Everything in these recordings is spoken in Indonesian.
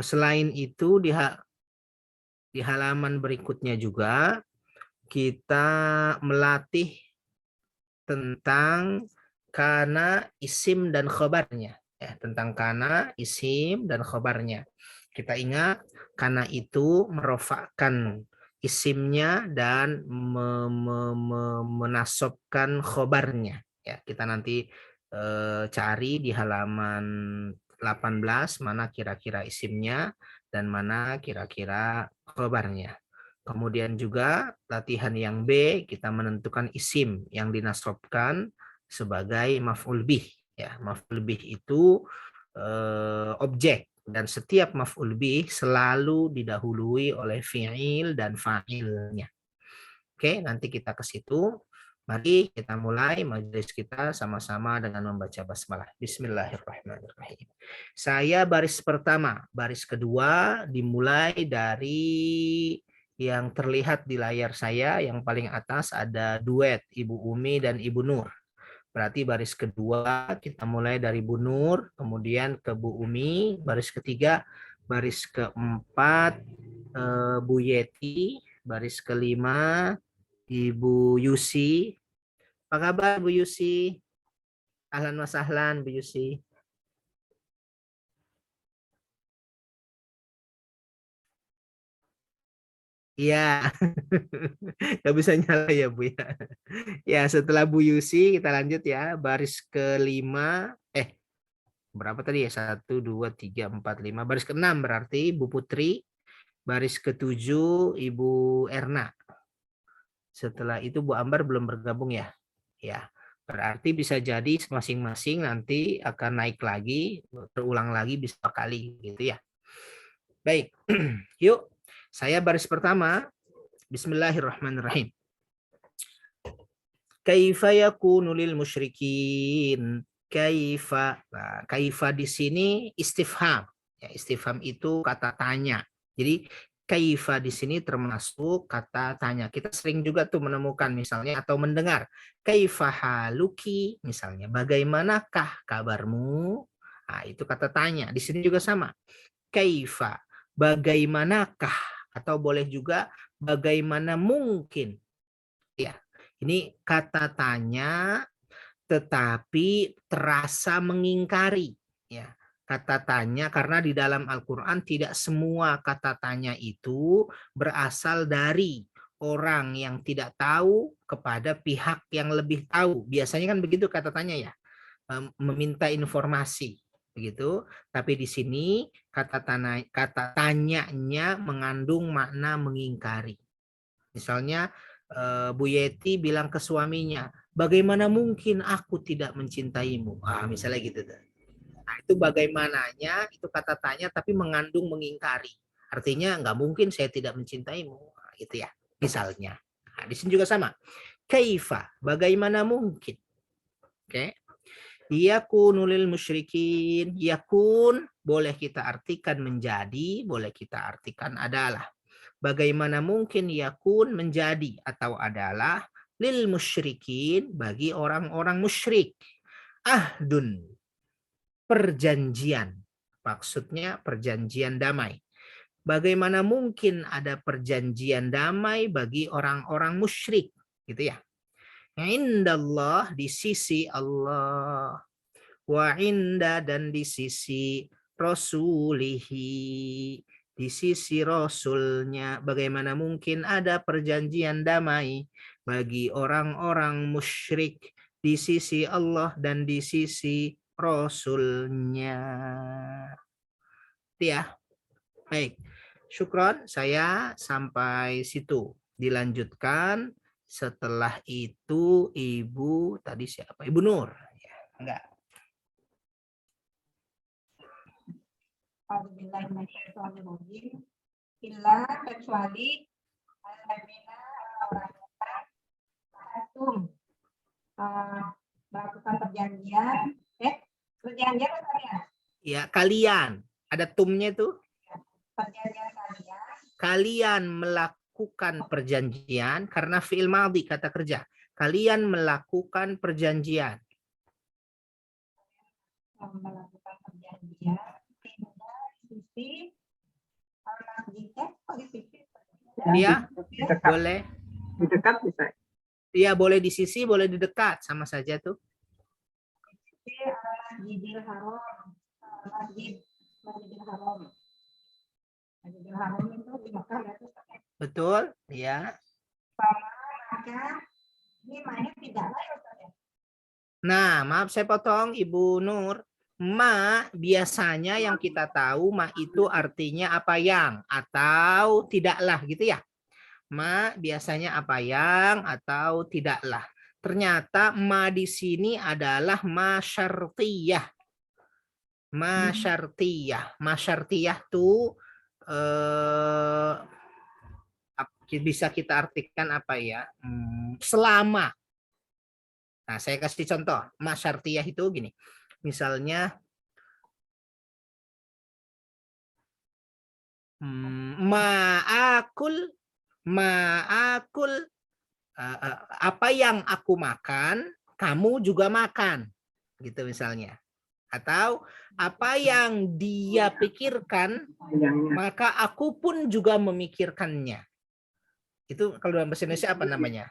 Selain itu di halaman berikutnya juga kita melatih tentang kana, isim, dan khobarnya. Ya, tentang kana, isim, dan khobarnya. Kita ingat, kana itu merofakkan isimnya dan menasobkan khobarnya. Ya, kita nanti cari di halaman 18 mana kira-kira isimnya dan mana kira-kira khobarnya. Kemudian juga latihan yang B, kita menentukan isim yang dinasobkan sebagai maf'ul bih. Ya, maf'ul bih itu objek dan setiap maf'ul bih selalu didahului oleh fi'il dan fa'ilnya. Oke, nanti kita ke situ. Mari kita mulai majelis kita sama-sama dengan membaca basmalah. Bismillahirrahmanirrahim. Saya baris pertama, baris kedua dimulai dari yang terlihat di layar saya. Yang paling atas ada duet Ibu Umi dan Ibu Nur. Berarti baris kedua kita mulai dari Bu Nur, kemudian ke Bu Umi, baris ketiga, baris keempat Bu Yeti, baris kelima Ibu Yusi. Apa kabar Bu Yusi? Ahlan wa sahlan Bu Yusi. Iya, nggak bisa nyala ya Bu ya. Ya setelah Bu Yusi kita lanjut ya baris kelima. Berapa tadi ya? 1, 2, 3, 4, 5. Baris keenam berarti Bu Putri. Baris ketujuh Ibu Erna. Setelah itu Bu Ambar belum bergabung ya. Ya, berarti bisa jadi masing-masing nanti akan naik lagi, terulang lagi bisa kali gitu ya. Baik, yuk. Saya baris pertama. Bismillahirrahmanirrahim. Kaifa yakunu lil musyrikin? Kaifa. Nah, kaifa di sini istifham. Ya, istifham itu kata tanya. Jadi kaifa di sini termasuk kata tanya. Kita sering juga tuh menemukan misalnya atau mendengar kaifa haluki misalnya, bagaimanakah kabarmu? Nah, itu kata tanya. Di sini juga sama. Kaifa, bagaimanakah, atau boleh juga bagaimana mungkin. Ya, ini kata tanya tetapi terasa mengingkari. Ya, kata tanya karena di dalam Al-Quran tidak semua kata tanya itu berasal dari orang yang tidak tahu kepada pihak yang lebih tahu. Biasanya kan begitu kata tanya ya, meminta informasi begitu. Tapi di sini kata tanyanya mengandung makna mengingkari. Misalnya Bu Yeti bilang ke suaminya, bagaimana mungkin aku tidak mencintaimu? Misalnya gitu. Nah, itu bagaimananya, itu kata tanya tapi mengandung mengingkari. Artinya nggak mungkin saya tidak mencintaimu. Nah, gitu ya, misalnya. Nah, di sini juga sama. Kaifa, bagaimana mungkin? Oke. Yakunu lil musyrikin. Yakun boleh kita artikan menjadi, boleh kita artikan adalah. Bagaimana mungkin yakun menjadi atau adalah lil musyrikin bagi orang-orang musyrik. Ahdun, perjanjian. Maksudnya perjanjian damai. Bagaimana mungkin ada perjanjian damai bagi orang-orang musyrik, gitu ya. Indallah, di sisi Allah, wa inda, dan di sisi rasulihi, di sisi rasulnya. Bagaimana mungkin ada perjanjian damai bagi orang-orang musyrik di sisi Allah dan di sisi rasulnya. Itu ya. Baik, syukron, saya sampai situ. Dilanjutkan setelah itu Ibu tadi siapa? Ibu Nur. Ya, enggak. Illa kecuali alladzina orang-orang melakukan perjanjian perjanjian apa ya? Ya, kalian. Ada tumnya itu. Perjanjian kalian. Kalian melakukan perjanjian karena fi'il madhi kata kerja. Kalian melakukan perjanjian. Melakukan perjanjian tidak sisi Iya, Oke. dekat, boleh. di dekat bisa. Iya, boleh di sisi, boleh di dekat, sama saja tuh. Oke, Masjidil Haram. Masjidil Haram. Masjidil Haram itu di Mekah ya, Ustaz, ya. Betul, ya. Maka ini maknya tidaklah ya, Ustaz, ya. Nah, maaf saya potong Ibu Nur. Ma biasanya yang kita tahu ma itu artinya apa yang atau tidaklah gitu ya. Ma biasanya apa yang atau tidaklah. Ternyata ma di sini adalah ma syartiyah. Ma syartiyah. Ma syartiyah tuh bisa kita artikan apa ya? Selama. Nah, saya kasih contoh. Ma syartiyah itu gini. Misalnya ma'akul apa yang aku makan, kamu juga makan. Gitu misalnya. Atau apa yang dia pikirkan, maka aku pun juga memikirkannya. Itu kalau dalam bahasa Indonesia apa namanya?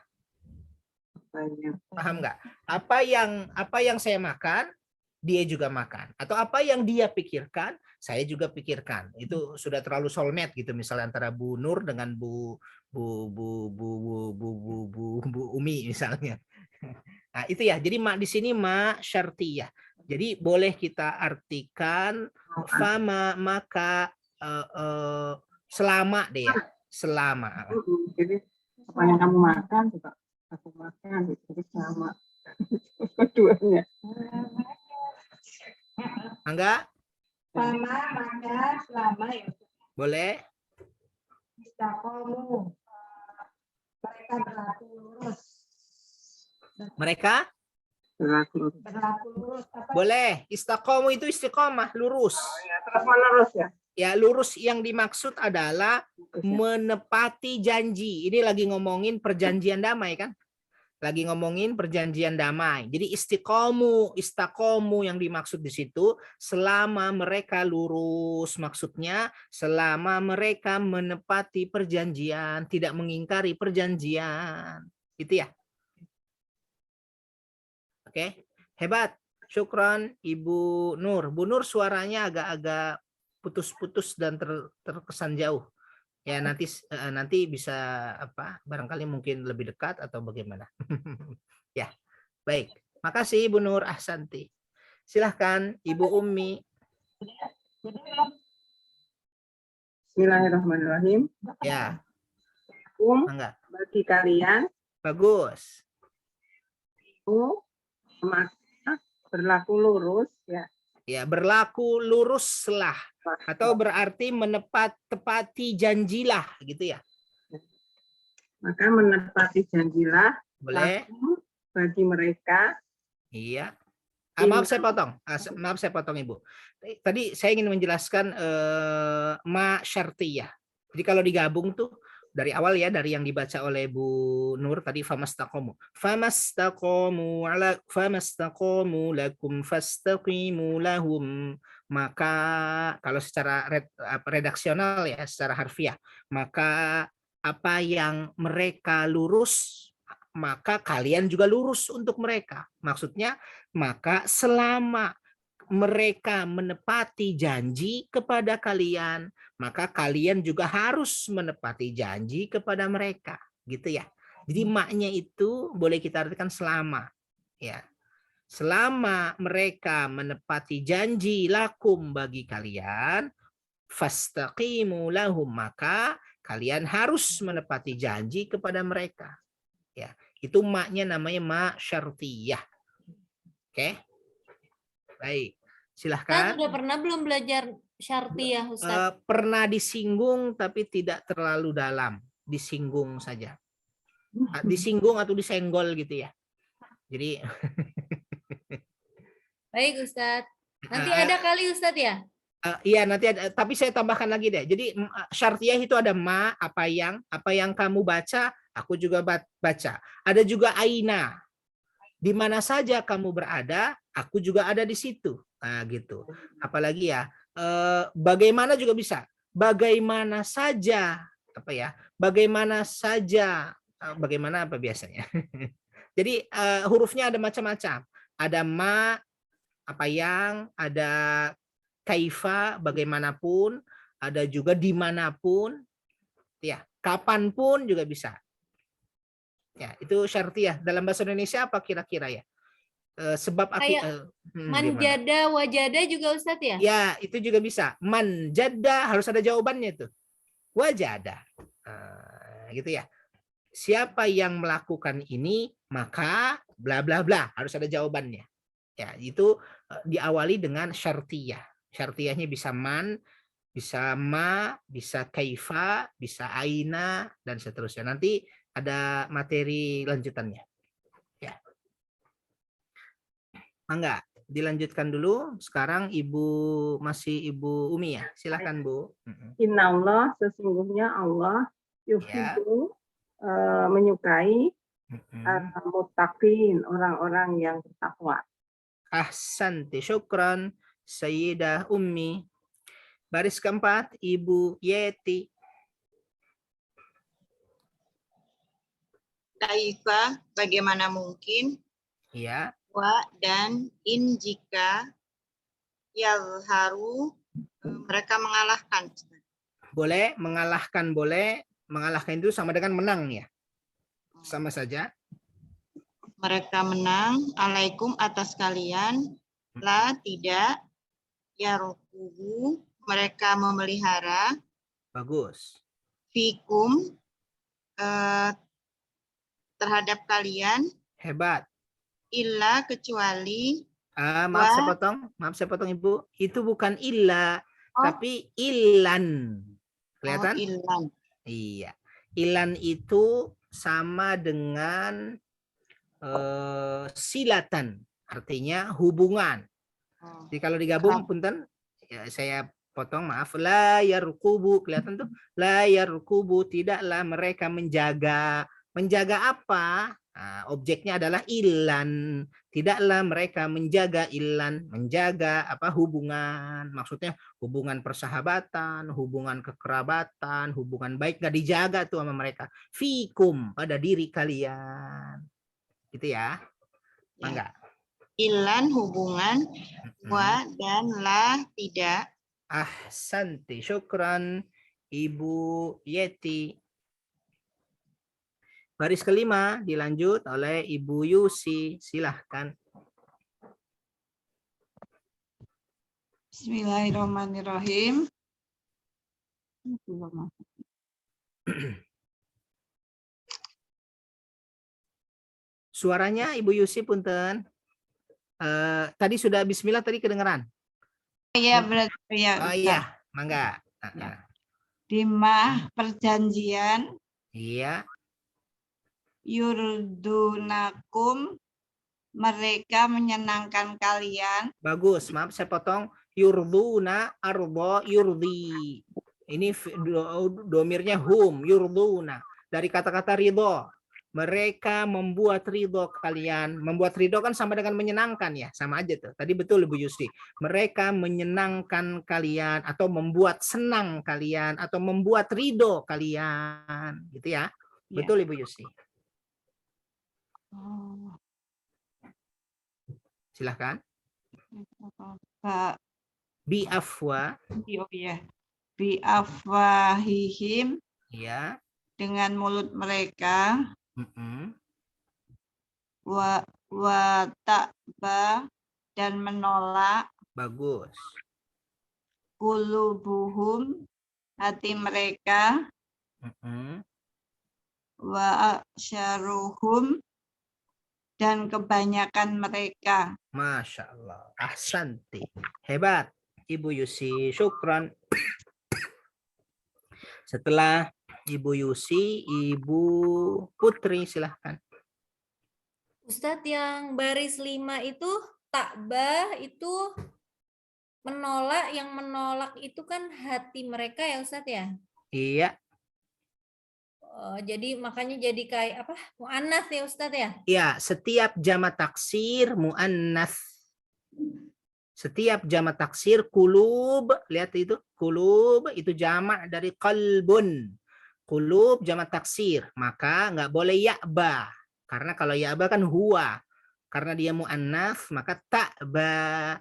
Paham nggak? Apa yang saya makan, dia juga makan. Atau apa yang dia pikirkan, saya juga pikirkan. Itu sudah terlalu soulmate gitu, misalnya antara Bu Nur dengan Bu Umi misalnya. Nah, itu ya. Jadi mak di sini mak syartiyah. Jadi boleh kita artikan fama maka selama deh ya. Selama. Jadi apa yang kamu makan juga aku makan, jadi sama. Keduanya. Enggak? Sama maka selama ya. Boleh? Istaqomu. Mereka berlaku lurus. Mereka? Berlaku. Berlaku lurus. Apa? Boleh. Istiqomah itu istiqomah, lurus. Ya, terus menerus ya. Ya, lurus yang dimaksud adalah menepati janji. Ini lagi ngomongin perjanjian damai kan? Lagi ngomongin perjanjian damai. Jadi istakomu yang dimaksud di situ selama mereka lurus, maksudnya selama mereka menepati perjanjian, tidak mengingkari perjanjian. Gitu ya. Oke, hebat. Syukron Ibu Nur. Bu Nur suaranya agak-agak putus-putus dan terkesan jauh. Ya nanti bisa apa? Barangkali mungkin lebih dekat atau bagaimana. Ya, baik. Makasih Ibu Nur Ahsanti. Silahkan Ibu Umi. Bismillahirrahmanirrahim. Ya, enggak. Bagi kalian Bagus. itu maka berlaku lurus ya. Ya, berlaku luruslah atau berarti tepati janjilah gitu ya. Maka menepati janjilah Boleh? bagi mereka. Iya. Maaf saya potong. Maaf saya potong Ibu. Tadi saya ingin menjelaskan ma syartiyah. Jadi kalau digabung tuh dari awal ya, dari yang dibaca oleh Bu Nur tadi famastaqamu lakum fastaqimu lahum. Maka kalau secara redaksional ya, secara harfiah, maka apa yang mereka lurus maka kalian juga lurus untuk mereka. Maksudnya maka selama mereka menepati janji kepada kalian, maka kalian juga harus menepati janji kepada mereka, gitu ya. Jadi maknya itu boleh kita artikan selama, ya. Selama mereka menepati janji lakum bagi kalian, fastaqimu lahum, maka kalian harus menepati janji kepada mereka. Ya, itu maknya namanya ma syartiyah. Oke. Baik. Silahkan. Udah pernah belum belajar syartiyah, Ustaz? Pernah disinggung tapi tidak terlalu dalam, disinggung saja. Disinggung atau disenggol gitu ya. Jadi Baik, Ustaz. Nanti ada kali Ustaz ya? Iya nanti ada, tapi saya tambahkan lagi deh. Jadi syartiyah itu ada ma, apa yang kamu baca, aku juga baca. Ada juga aina. Di mana saja kamu berada, aku juga ada di situ. Nah, gitu. Apalagi ya, bagaimana juga bisa. Bagaimana saja apa ya? Bagaimana saja, bagaimana apa biasanya? Jadi hurufnya ada macam-macam. Ada ma, apa yang, ada kaifa, bagaimanapun, ada juga dimanapun, ya, kapanpun juga bisa. Ya, itu syartiyah. Dalam bahasa Indonesia apa kira-kira ya? Sebab aku Kayak gimana? manjada, wajada juga Ustadz ya? Ya, itu juga bisa. Manjada harus ada jawabannya tuh. Wajada. Gitu ya. Siapa yang melakukan ini, maka bla bla bla, harus ada jawabannya. Ya, itu diawali dengan syartiyah. Syartiyahnya bisa man, bisa ma, bisa kaifa, bisa aina, dan seterusnya. Nanti ada materi lanjutannya. Ya. Enggak, dilanjutkan dulu. Sekarang Ibu Umi ya. Silakan Bu. Inna Allah, sesungguhnya Allah Ya. yuhibbu, menyukai muttaqin, orang-orang yang bertakwa. Ahsanti, syukran Sayyidah Ummi. Baris keempat, Ibu Yeti. Kaifa, bagaimana mungkin, Ya, wa dan in jika yalharu, mereka mengalahkan. boleh mengalahkan itu sama dengan menang ya. Sama saja. Mereka menang alaikum atas kalian, la tidak, yarukubu, mereka memelihara, Bagus. fikum, terhadap kalian, Hebat. illa kecuali, Maaf saya potong Ibu. Itu bukan illa, Oh. tapi ilan. Kelihatan? Ilan. Iya. Ilan itu sama dengan silatan, artinya hubungan. Jadi kalau digabung, punten, ya saya potong, maaf. La yarkubu, kelihatan tuh? La yarkubu, tidaklah mereka menjaga. Menjaga apa? Nah, objeknya adalah ilan. Tidaklah mereka menjaga ilan, menjaga apa hubungan. Maksudnya hubungan persahabatan, hubungan kekerabatan, hubungan baik nggak dijaga tuh sama mereka. Fikum, pada diri kalian. Gitu ya. Enggak. Ilan hubungan, wa dan la tidak. Ahsanti, syukran Ibu Yeti. Baris kelima dilanjut oleh Ibu Yusi. Silahkan. Bismillahirrahmanirrahim. Suaranya Ibu Yusi punten. Tadi sudah bismillah tadi kedengeran. Iya berarti ya. Oh iya, mangga. Di mah perjanjian Iya, yurdunakum, mereka menyenangkan kalian. bagus. Maaf saya potong. Yurduna ardo yurdi. Ini domirnya hum, yurduna. Dari kata-kata ridho. Mereka membuat ridho kalian. Membuat ridho kan sama dengan menyenangkan ya. Sama aja tuh. Tadi betul Ibu Yusi. Mereka menyenangkan kalian. Atau membuat senang kalian. Atau membuat ridho kalian. Gitu ya. Ya. Betul Ibu Yusi. Oh, Silahkan. Pak. Bi'afwa. Oh ya. Bi'afwahihim, Ya. dengan mulut mereka. Wa ta'ba, dan menolak. Bagus. Qulubuhum, hati mereka. Wa syaruhum, dan kebanyakan mereka. Masya Allah. Ahsanti. Hebat. Ibu Yusi. Syukran. Setelah Ibu Yusi, Ibu Putri, silahkan. Ustadz yang baris 5 itu takbah itu menolak, yang menolak itu kan hati mereka ya Ustadz ya? Iya. Jadi makanya jadi kayak apa? Mu'annas ya Ustadz ya? Iya, setiap jamak taksir mu'annas. Setiap jamak taksir kulub, lihat itu, kulub itu jamak dari qalbun. Qulub jamak taksir, maka nggak boleh ya'ba. Karena kalau ya'ba kan huwa. Karena dia mu'annats, maka ta'ba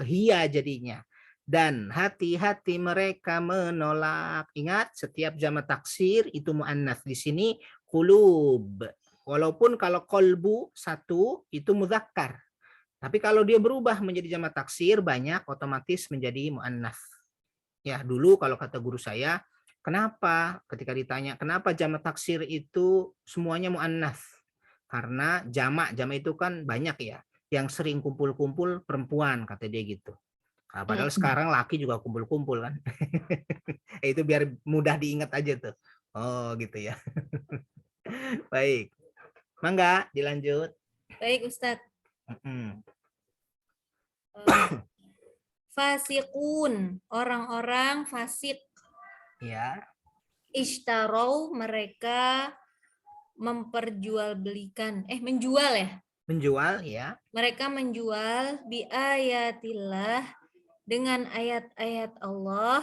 hiya jadinya. Dan hati-hati mereka menolak. Ingat, setiap jamak taksir itu mu'annats. Di sini qulub. Walaupun kalau kolbu satu itu mudzakkar. Tapi kalau dia berubah menjadi jamak taksir banyak otomatis menjadi mu'annats. Ya, dulu kalau kata guru saya, kenapa ketika ditanya kenapa jamak taksir itu semuanya mu'annats? Karena jamak itu kan banyak ya. Yang sering kumpul-kumpul perempuan kata dia gitu. Nah, padahal sekarang laki juga kumpul-kumpul kan. Itu biar mudah diingat aja tuh. Oh, gitu ya. Baik. Mangga dilanjut. Baik Ustadz. Fasikun, orang-orang fasik. Ya. Ishtarau, mereka memperjualbelikan. Menjual ya? Menjual ya. Mereka menjual bi ayatillah, dengan ayat-ayat Allah,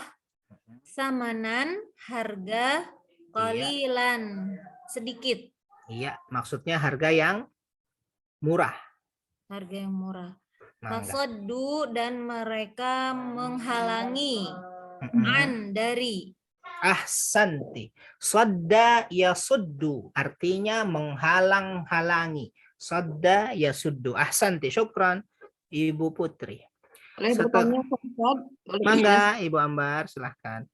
samanan, harga, qalilan, sedikit. Iya, maksudnya harga yang murah. Harga yang murah. Mangga. Fasoddu, dan mereka menghalangi an dari. Ahsanti. Sadda yasuddu, artinya menghalang-halangi. Sadda yasuddu. Ahsanti, syukran Ibu Putri. Boleh bertanya, Ustaz? Boleh Mangga Ibu Ambar, silahkan.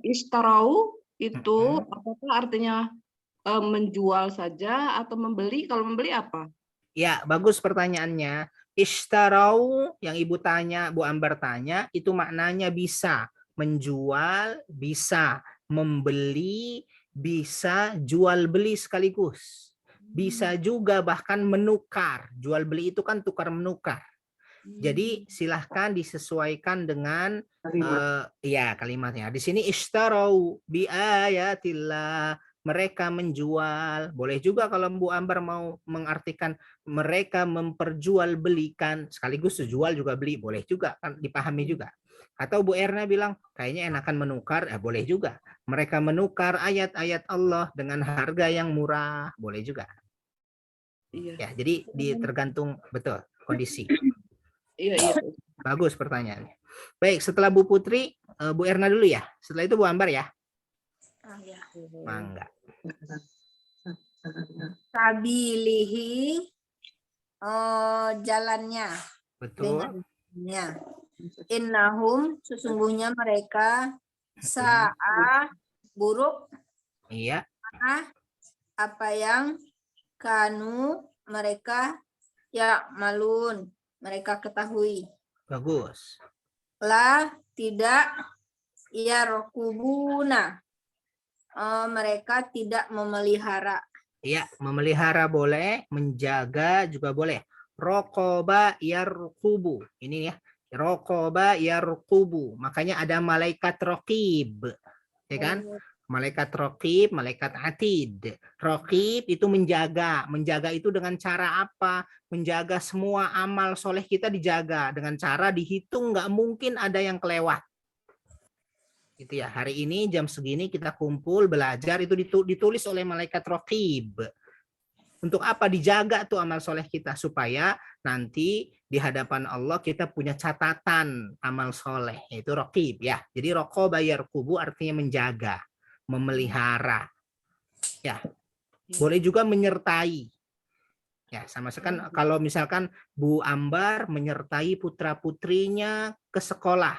Istarau itu apakah artinya menjual saja atau membeli? Kalau membeli apa? Ya, bagus pertanyaannya. Ishtarau yang Ibu tanya, Bu Ambar tanya, itu maknanya bisa menjual, bisa membeli, bisa jual beli sekaligus. Bisa juga bahkan menukar. Jual beli itu kan tukar menukar. Jadi silahkan disesuaikan dengan kalimatnya. Di sini ishtarau bi ayatillah, mereka menjual. Boleh juga kalau Bu Ambar mau mengartikan mereka memperjualbelikan, sekaligus jual juga beli, boleh juga kan, dipahami juga. Atau Bu Erna bilang kayaknya enakan menukar, boleh juga. Mereka menukar ayat-ayat Allah dengan harga yang murah, boleh juga. Iya. Ya, jadi tergantung betul kondisi. Iya. Bagus pertanyaannya. Baik, setelah Bu Putri, Bu Erna dulu ya. Setelah itu Bu Ambar ya. Ya. Mangga. Sabilihi, jalannya. Betul. Dengannya. Innahum, sesungguhnya mereka sa'a, buruk. Iya. Apa yang kanu mereka malun, mereka ketahui. Bagus. La, tidak, yarkubuna, mereka tidak memelihara. Iya, memelihara boleh, menjaga juga boleh. Rokoba yarkubu. Ini ya. Rokoba yarkubu. Makanya ada malaikat rokib. Ya kan? Malaikat rokib, malaikat atid. Rokib itu menjaga. Menjaga itu dengan cara apa? Menjaga semua amal soleh kita dijaga. Dengan cara dihitung, nggak mungkin ada yang kelewat. Gitu ya. Hari ini jam segini kita kumpul belajar, itu ditulis oleh malaikat rokib. Untuk apa? Dijaga tuh amal soleh kita supaya nanti di hadapan Allah kita punya catatan amal soleh, yaitu rokib ya. Jadi rokoba yarkubu artinya menjaga, memelihara. Ya, boleh juga menyertai. Ya, sama sekali kalau misalkan Bu Ambar menyertai putra putrinya ke sekolah,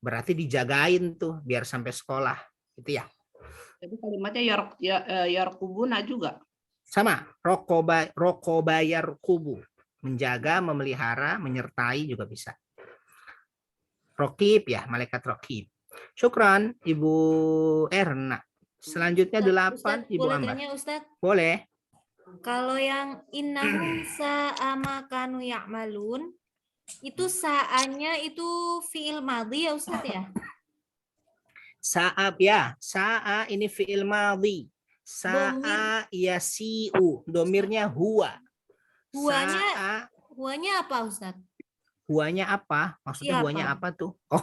berarti dijagain tuh biar sampai sekolah, gitu ya. Jadi kalimatnya yarkubuna juga. Sama, rokoba yarkubu, menjaga, memelihara, menyertai juga bisa. Rokib ya, malaikat rokib. Syukran Ibu Erna. Selanjutnya 8 Ibu boleh Ambar. tanya Ustadz? Boleh. Kalau yang innahum sa'ama kanu ya'malun, itu sa'anya itu fi'il madhi ya Ustadz ya? Sa'ab ya, sa'a ini fi'il madhi. Sa'a yasi'u, domirnya huwa. Huanya apa Ustadz? Huanya apa? Maksudnya siapa? Huanya apa tuh? Oh,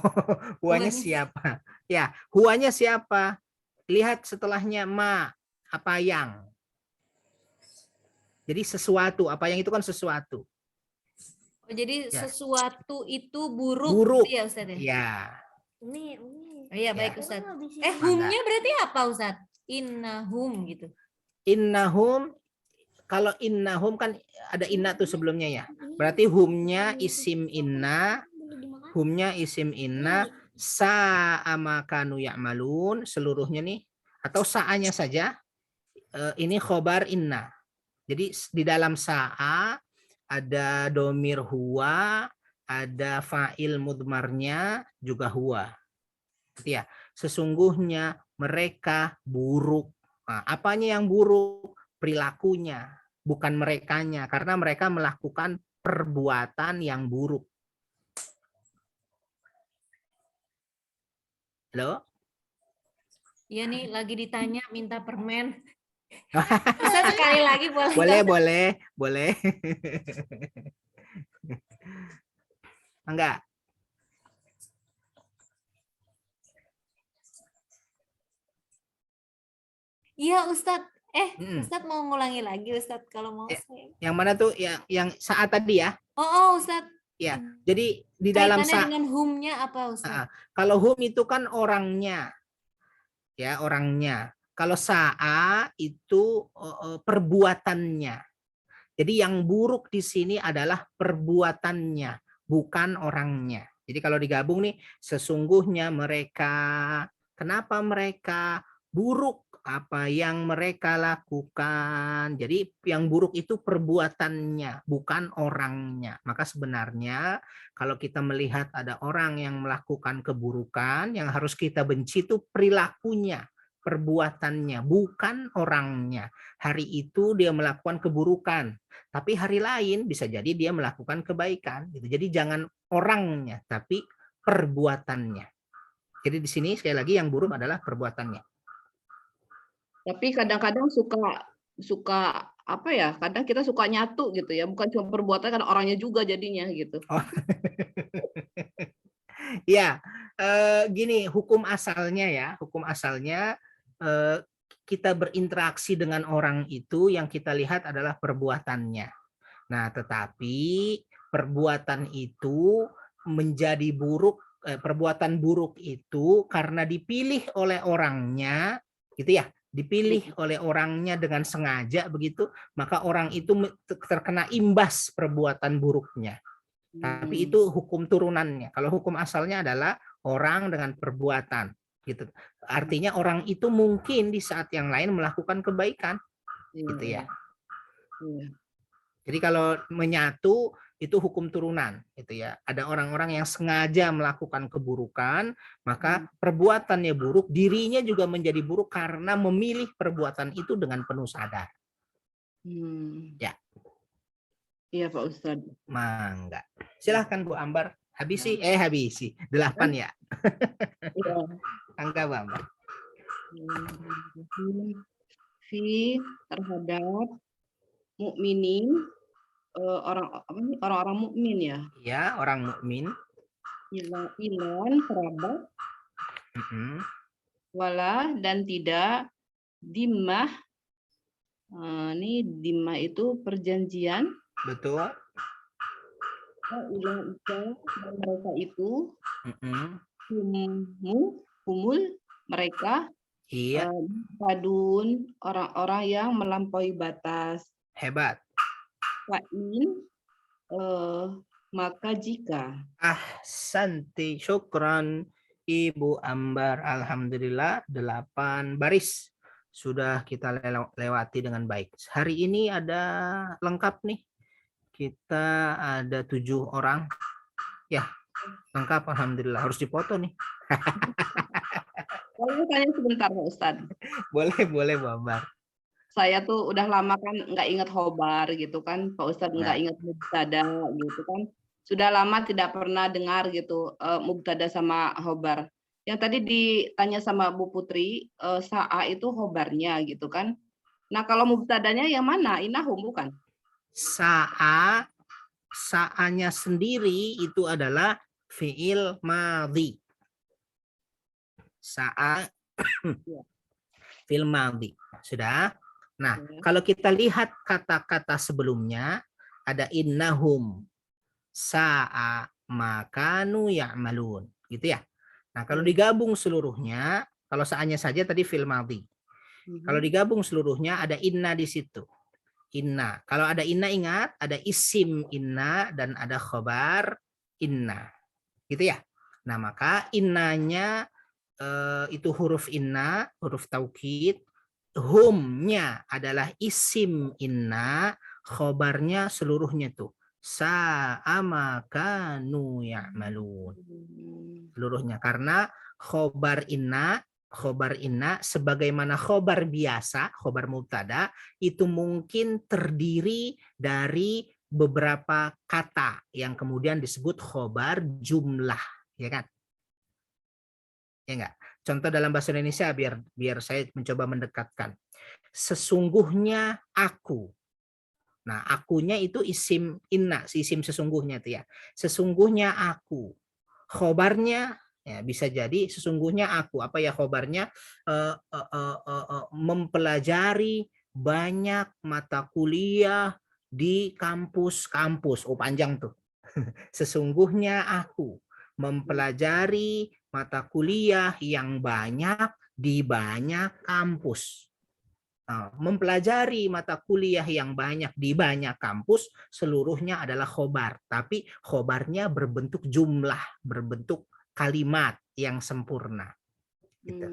huanya siapa? Ya, huanya siapa? lihat setelahnya ma, apa yang. Jadi sesuatu, apa yang itu kan sesuatu. Oh, jadi Ya. sesuatu itu buruk, Buruk. gitu ya Ustaz ya? Ya. Oh, iya baik Ya. Ustaz. Mangga. Humnya berarti apa Ustaz? Innahum gitu. Innahum, kalau innahum kan ada inna tuh sebelumnya ya. Berarti humnya isim inna, humnya isim inna, sa'ama kanu ya'malun, seluruhnya nih, atau sa'anya saja, ini khobar inna. Jadi di dalam sa'a ada domir huwa, ada fa'il mudmarnya juga huwa. Ya, sesungguhnya mereka buruk. Nah, apanya yang buruk? Perilakunya, bukan merekanya, karena mereka melakukan perbuatan yang buruk. Halo? Iya nih lagi ditanya minta permen. Ustaz sekali lagi boleh? Boleh, nggak? boleh. Enggak. Iya Ustaz. Mm. Ustaz mau ngulangi lagi Ustaz kalau mau. Ya. Yang mana tuh yang saat tadi ya? Oh Ustaz. Ya. Jadi di dalam Kaitannya dengan humnya apa Ustaz? kalau hum itu kan orangnya. Ya, orangnya. Kalau sa'a itu perbuatannya. Jadi yang buruk di sini adalah perbuatannya, bukan orangnya. Jadi kalau digabung nih, sesungguhnya mereka, kenapa mereka buruk apa yang mereka lakukan. Jadi yang buruk itu perbuatannya, bukan orangnya. Maka sebenarnya kalau kita melihat ada orang yang melakukan keburukan, yang harus kita benci itu perilakunya, perbuatannya, bukan orangnya. Hari itu dia melakukan keburukan, tapi hari lain bisa jadi dia melakukan kebaikan. Gitu. Jadi jangan orangnya, tapi perbuatannya. Jadi di sini sekali lagi yang buruk adalah perbuatannya. Tapi kadang-kadang suka apa ya? Kadang kita suka nyatu gitu ya, bukan cuma perbuatan, kan orangnya juga jadinya gitu. Oh. Ya, gini hukum asalnya ya, hukum asalnya kita berinteraksi dengan orang itu yang kita lihat adalah perbuatannya. Nah, tetapi perbuatan itu menjadi buruk, perbuatan buruk itu karena dipilih oleh orangnya, gitu ya, dipilih oleh orangnya dengan sengaja begitu, maka orang itu terkena imbas perbuatan buruknya. Tapi itu hukum turunannya. Kalau hukum asalnya adalah orang dengan perbuatan, gitu. Artinya orang itu mungkin di saat yang lain melakukan kebaikan, gitu ya. Jadi kalau menyatu itu hukum turunan, gitu ya. Ada orang-orang yang sengaja melakukan keburukan, maka perbuatannya buruk, dirinya juga menjadi buruk karena memilih perbuatan itu dengan penuh sadar. Ya. Iya Pak Ustadz. Mangga. Silahkan Bu Ambar. Habisi. 8 ya. Iya. Angka Bu Ambar. Fi terhadap mukminin, orang-orang mukmin ya. Ya, orang mukmin. Ilan kerabat, wala dan tidak dimah. Ini dimah itu perjanjian. Betul. Dan mereka itu humul mereka, iya, padun orang-orang yang melampaui batas. Hebat. Fa'in, maka jika. Ahsanti, syukran Ibu Ambar. Alhamdulillah 8 baris sudah kita lewati dengan baik. Hari ini ada lengkap nih. Kita ada 7 orang. Ya, lengkap alhamdulillah. Harus dipoto nih. Boleh tanya sebentar Pak Ustadz? Boleh Bu Ambar. Saya tuh udah lama kan nggak ingat khobar gitu kan, Pak Ustadz nggak ingat mubtada gitu kan. Sudah lama tidak pernah dengar gitu mubtada sama khobar. Yang tadi ditanya sama Bu Putri, sa'a itu khobarnya gitu kan. Nah kalau mubtadanya yang mana? Innahum bukan? Sa'anya sendiri itu adalah fi'il madhi. Sa'a Fil madhi. Sudah? Nah, Ya. kalau kita lihat kata-kata sebelumnya ada innahum sa'a makanu ya'malun, gitu ya. Nah, kalau Ya. digabung seluruhnya, kalau saanya saja tadi fil madhi. Kalau digabung seluruhnya ada inna di situ. Inna. Kalau ada inna ingat ada isim inna dan ada khobar inna. Gitu ya. Nah, maka innanya itu huruf inna, huruf taukid. Humnya adalah isim inna, khobarnya seluruhnya tuh. Sa'a kanu ya'malun. Seluruhnya. Karena khobar inna sebagaimana khobar biasa, khobar mubtada, itu mungkin terdiri dari beberapa kata yang kemudian disebut khobar jumlah. Ya kan? Ya enggak? Contoh dalam bahasa Indonesia biar saya mencoba mendekatkan. Sesungguhnya aku. Nah, akunya itu isim inna, isim sesungguhnya itu ya. Sesungguhnya aku. Khobarnya ya bisa jadi sesungguhnya aku. Apa ya khobarnya? Mempelajari banyak mata kuliah di kampus-kampus. Oh, panjang tuh. Sesungguhnya aku mempelajari mata kuliah yang banyak di banyak kampus. Nah, mempelajari mata kuliah yang banyak di banyak kampus seluruhnya adalah khobar. Tapi khobarnya berbentuk jumlah, berbentuk kalimat yang sempurna. Gitu.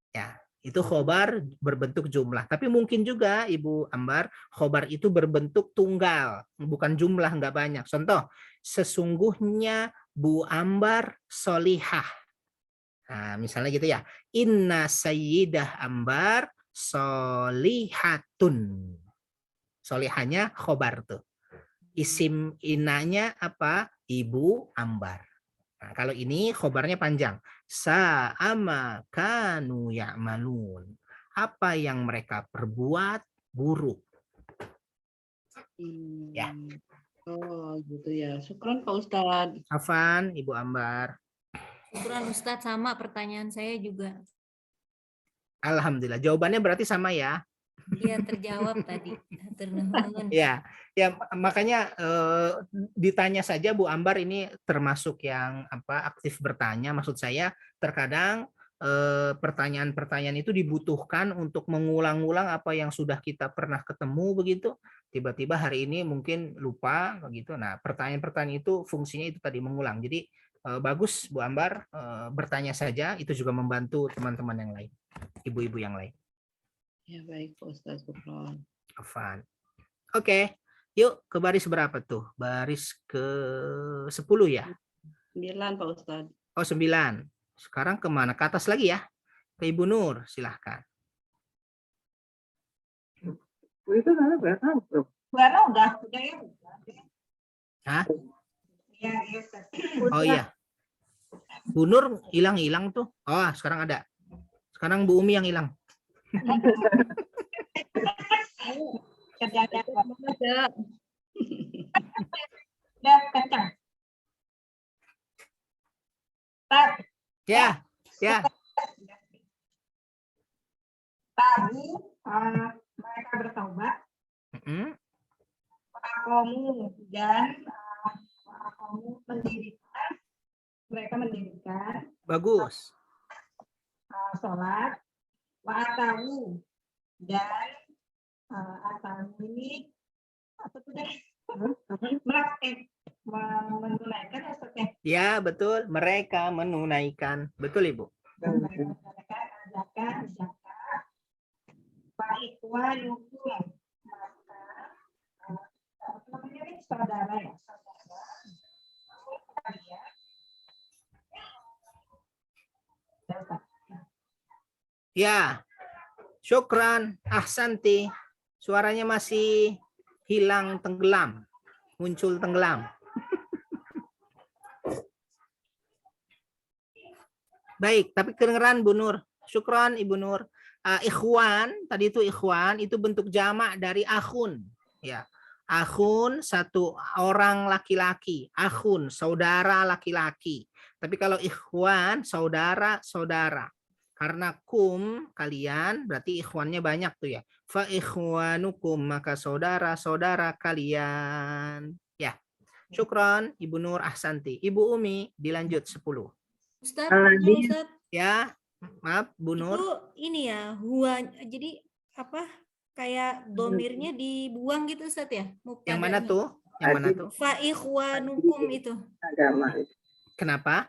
Ya, itu khobar berbentuk jumlah. Tapi mungkin juga Ibu Ambar, khobar itu berbentuk tunggal, bukan jumlah, nggak banyak. Contoh, sesungguhnya Bu Ambar solihah. Nah, misalnya gitu ya. Inna sayyidah Ambar solihatun. Solihanya khobar tuh. Isim inanya apa? Ibu Ambar. Nah, kalau ini khobarnya panjang. Sa'ama kanu ya'malun. Apa yang mereka perbuat buruk. Ya. Oh, gitu ya. Syukron Pak Ustadz. Afan, Ibu Ambar. Syukuran Ustadz, sama pertanyaan saya juga. Alhamdulillah. Jawabannya berarti sama ya. Dia terjawab tadi. Ternuhun. Ya, makanya ditanya saja Bu Ambar ini termasuk yang aktif bertanya. Maksud saya terkadang pertanyaan-pertanyaan itu dibutuhkan untuk mengulang-ulang apa yang sudah kita pernah ketemu begitu. Tiba-tiba hari ini mungkin lupa begitu. Nah, pertanyaan-pertanyaan itu fungsinya itu tadi mengulang. Jadi bagus Bu Ambar bertanya saja, itu juga membantu teman-teman yang lain, ibu-ibu yang lain. Ya baik Pak Ustadz. Syukron. Afan. Oke, yuk ke baris berapa tuh? Baris ke 10 ya? 9 Pak Ustadz. Oh, 9. Sekarang kemana? Ke atas lagi ya? Ke Ibu Nur, silahkan. Itu kan berapa? Suara udah ya. Hah? Iya, iya. Oh iya. Bu Nur hilang-hilang tuh. Oh, sekarang ada. Sekarang Bu Umi yang hilang. Udah kencang. Ya, ya. Tadi mereka bertaubat, kamu dan kamu mendirikan, mereka mendirikan Bagus. sholat, wa'atawu dan atami apa tuh deh? Menunaikan maksudnya. Ya, betul. Mereka menunaikan. Betul, Ibu. Mereka menunaikan zakat, Fa'ikwanukum, maka apa namanya ini saudara ya, saudara kalian. Ya, syukran, ahsanti. Suaranya masih hilang tenggelam, muncul tenggelam. Baik, tapi kedengeran Bu Nur. Syukran Ibu Nur. Ikhwan, tadi itu ikhwan, itu bentuk jamak dari akhun. Ya, akhun satu orang laki-laki, akhun saudara laki-laki. Tapi kalau ikhwan saudara-saudara. Karena kum kalian berarti ikhwannya banyak tuh ya. Fa ikhwanukum maka saudara-saudara kalian. Ya. Syukran Ibu Nur Ahsanti. Ibu Umi dilanjut 10. Ustadz, Aladin. Ustadz, Ya. Maaf Bu itu Nur. ini ya, jadi apa? Kayak domirnya dibuang gitu Ustadz ya? Yang mana Mubtada'nya. tuh? Yang mana tuh? Fa ikhwanukum itu. Agama. Kenapa?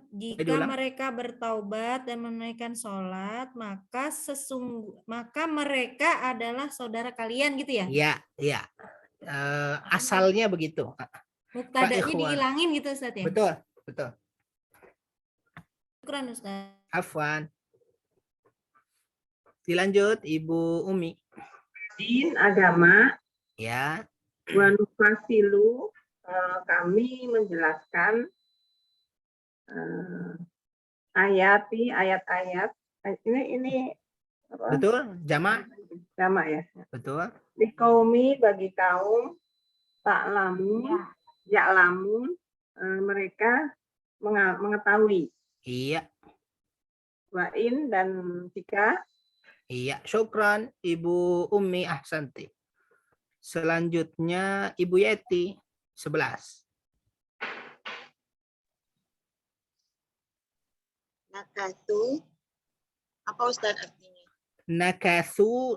Jika diulang. mereka bertaubat dan menunaikan sholat, maka mereka adalah saudara kalian gitu ya? Ya, ya. Asalnya begitu. Mubtada'nya ikhwan. dihilangin gitu Ustadz ya? Betul, betul. Syukran Ustadz. Afwan. Dilanjut Ibu Umi. Din agama Ya, wa nufasilu, kami menjelaskan ayat-ayat. Ini apa? betul. Jamak, Sama ya. betul. Di kaumi bagi kaum ya'lamun, mereka mengetahui. Iya, Wa'in dan jika iya. Syukran Ibu Umi Ahsanti. Selanjutnya Ibu Yeti 11. Nakatu. Apa Ustaz artinya?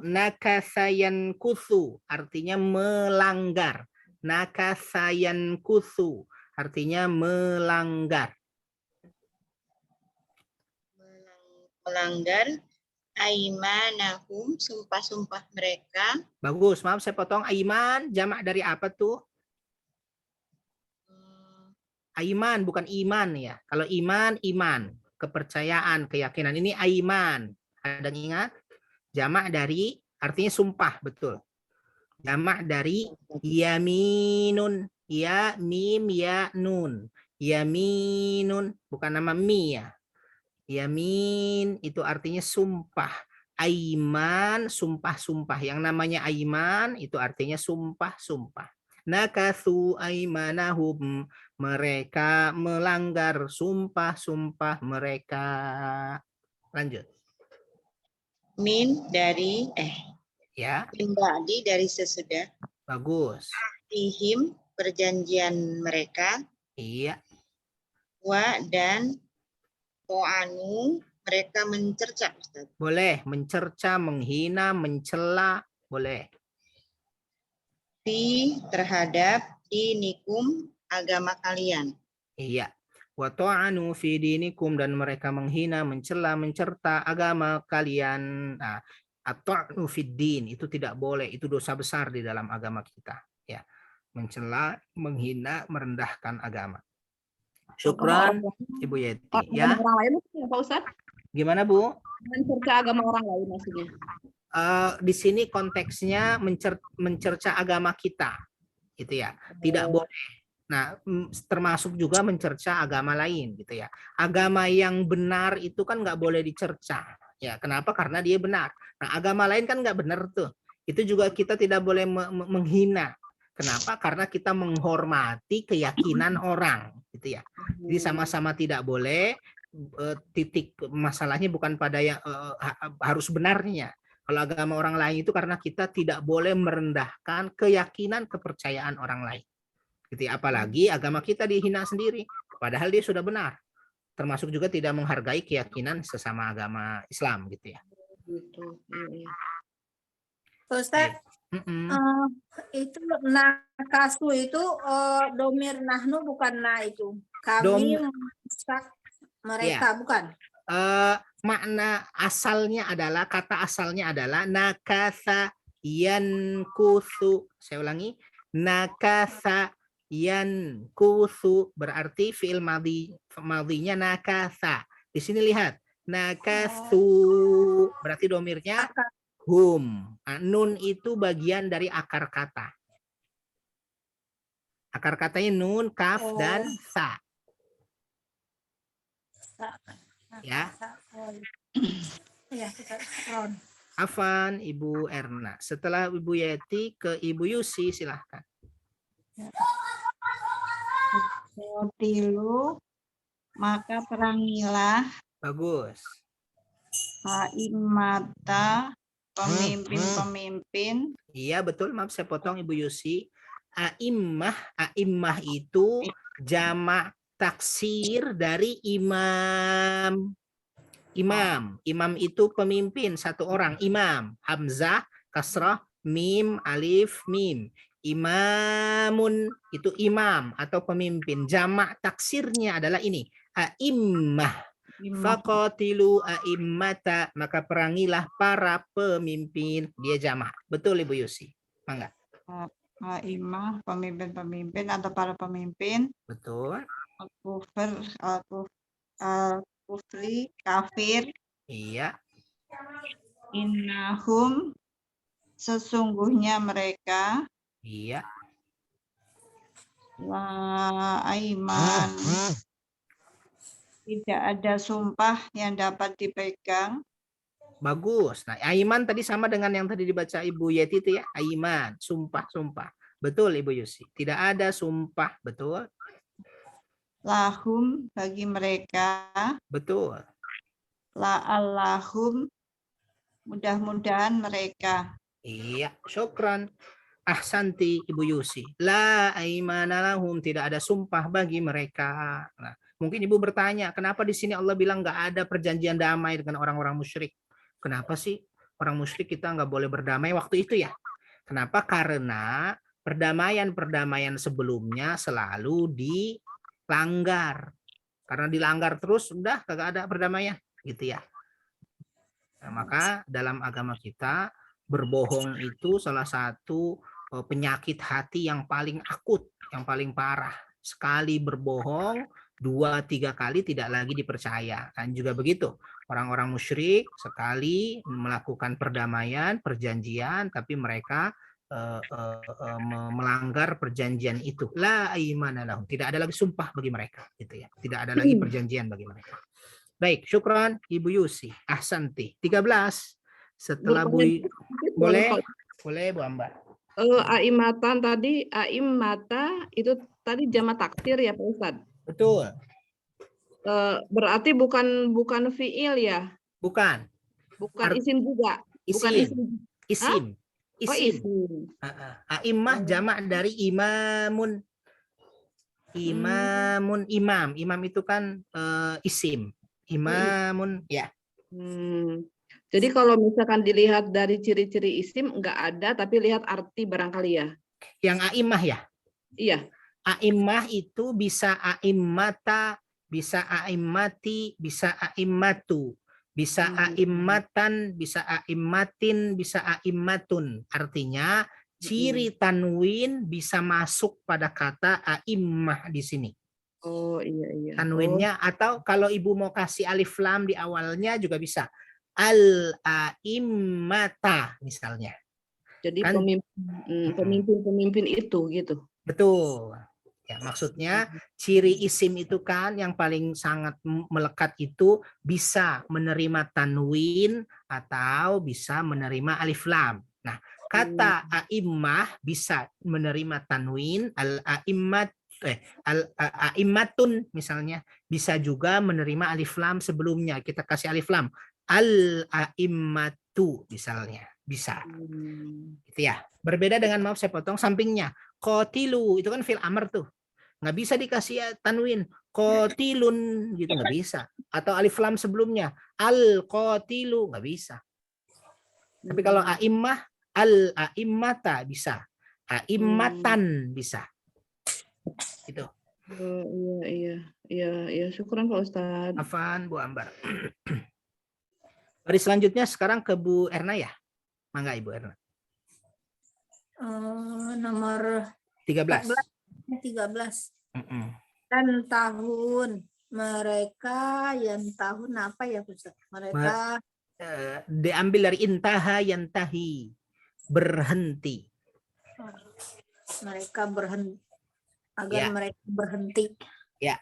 Nakasayan kusu artinya melanggar. Nakasayan kusu artinya melanggar. Melanggar aimanahum, sumpah-sumpah mereka. Bagus, maaf saya potong. Aiman jamak dari apa tuh? Aiman bukan iman ya. Kalau iman, kepercayaan, keyakinan. Ini aiman. Ada yang ingat? Jamak dari artinya sumpah, betul. Jamak dari yaminun. Ya mim ya nun. Yaminun bukan nama mi ya. Yamin itu artinya sumpah. Aiman sumpah-sumpah. Yang namanya aiman itu artinya sumpah-sumpah. Nakathu aimanahum, mereka melanggar sumpah-sumpah mereka. Lanjut. Min dari Ya, min ba'di dari sesudah. bagus. Tihim perjanjian mereka. Iya, Wa dan to'anu mereka mencerca Ustaz. boleh mencerca, menghina, mencela, boleh. Fi terhadap dinikum agama kalian. Iya. Wa ta'anu fi dinikum, dan mereka menghina, mencela, mencerta agama kalian. Nah, at-ta'nu fid din itu tidak boleh, itu dosa besar di dalam agama kita, ya. Mencela, menghina, merendahkan agama. Syukran Ibu Yeti, ya. Agama orang lain maksudnya Pak Ustadz? Gimana Bu? Mencerca agama orang lain maksudnya. Di sini konteksnya mencerca agama kita, gitu ya. Tidak boleh. Nah, termasuk juga mencerca agama lain, gitu ya. Agama yang benar itu kan nggak boleh dicerca, ya. Kenapa? Karena dia benar. Nah, agama lain kan nggak benar tuh. Itu juga kita tidak boleh menghina. Kenapa? Karena kita menghormati keyakinan orang, gitu ya. Jadi sama-sama tidak boleh. Titik masalahnya bukan pada yang harus benarnya. Kalau agama orang lain itu karena kita tidak boleh merendahkan keyakinan, kepercayaan orang lain. Gitu ya. Apalagi agama kita dihina sendiri, padahal dia sudah benar. Termasuk juga tidak menghargai keyakinan sesama agama Islam, gitu ya. Gitu. Iya. Ustaz, itu nakasu itu domir nahnu bukan na itu. Kami merusak mereka, bukan? Makna asalnya adalah, kata asalnya adalah nakasa yankusu. Saya ulangi, nakasa yankusu berarti fi'il madhinya nakasa. Di sini lihat, nakasu berarti domirnya hum. Nun itu bagian dari akar kata. Akar katanya nun, kaf, dan sa. Ya. Afan Ibu Erna. Setelah Ibu Yeti ke Ibu Yusi, silahkan. Tilu, maka perangilah. Bagus. a'immata, pemimpin-pemimpin, Iya betul, maaf saya potong Ibu Yusi. A'immah itu jamak taksir dari imam. Imam itu pemimpin, satu orang, imam. Hamzah, kasrah, mim, alif, mim. Imamun itu imam atau pemimpin. Jamak taksirnya adalah ini, a'immah. Faqatilu a'immata, maka perangilah para pemimpin. Dia jamak. Betul Ibu Yusi. Mangga. a'immah, pemimpin-pemimpin atau para pemimpin, Betul. al-kufri, kafir, Iya. innahum, sesungguhnya mereka, Iya. la aiman, tidak ada sumpah yang dapat dipegang. Bagus. Nah, aiman tadi sama dengan yang tadi dibaca Ibu Yeti itu ya. Aiman, sumpah. Betul Ibu Yusi. Tidak ada sumpah. Betul. Lahum, bagi mereka, Betul. la'allahum, mudah-mudahan mereka. Iya, syukran. Ahsanti Ibu Yusi. La aimana lahum, tidak ada sumpah bagi mereka. Nah, mungkin Ibu bertanya, kenapa di sini Allah bilang nggak ada perjanjian damai dengan orang-orang musyrik? Kenapa sih orang musyrik kita nggak boleh berdamai waktu itu ya? Kenapa? Karena perdamaian sebelumnya selalu dilanggar. Karena dilanggar terus, udah kagak ada perdamaian, gitu ya. Nah, maka dalam agama kita berbohong itu salah satu penyakit hati yang paling akut, yang paling parah. Sekali berbohong, 2-3 kali tidak lagi dipercaya. Dan juga begitu, orang-orang musyrik sekali melakukan perdamaian, perjanjian, tapi mereka melanggar perjanjian itu. La aimana lahum, tidak ada lagi sumpah bagi mereka, gitu ya. Tidak ada lagi perjanjian bagi mereka. Baik, syukran Ibu Yusi. Ahsanti. 13. Setelah Bu boleh Bu Ambar. Aimatan tadi, aimmata itu tadi jamak taksir ya Pak Ustadz? Betul. Berarti bukan fiil ya? Bukan. Bukan isim juga? Bukan Isim. Oh, isim. A'immah jamak dari imamun. Imam. Imam itu kan isim. Imamun, ya. Jadi kalau misalkan dilihat dari ciri-ciri isim enggak ada, tapi lihat arti barangkali ya? Yang a'immah ya? Iya. A'immah itu bisa a'immata, bisa a'immati, bisa a'immatu, bisa a'immatan, bisa a'immatin, bisa a'immatun. Artinya ciri tanwin bisa masuk pada kata a'immah di sini. Oh iya. Tanwinnya, atau kalau Ibu mau kasih alif lam di awalnya juga bisa. Al-a'immata misalnya. Jadi Kan? pemimpin itu gitu. Betul. Ya, maksudnya ciri isim itu kan yang paling sangat melekat itu bisa menerima tanwin atau bisa menerima alif lam. Nah, kata a'immah bisa menerima tanwin, al-a'immatun misalnya, bisa juga menerima alif lam sebelumnya. Kita kasih alif lam. Al-a'immatu misalnya. Bisa. Gitu ya. Berbeda dengan, maaf saya potong, sampingnya. Qatilu, itu kan fi'il amr tuh. Nggak bisa dikasih tanwin. Qatilun, gitu nggak bisa. Atau alif lam sebelumnya. Al-qatilu, nggak bisa. Tapi kalau a'immah, al-a'immata bisa. A'immatan bisa. Gitu. Iya, syukuran Pak Ustadz. Afan Bu Ambar. Baris selanjutnya sekarang ke Bu Erna ya. Mangga Ibu Erna. Nomor 13. 13. Dan tahun mereka yang tahun apa ya Ustaz? Mereka diambil dari intaha yantahi, berhenti. Mereka berhenti agar Ya. mereka berhenti. Ya.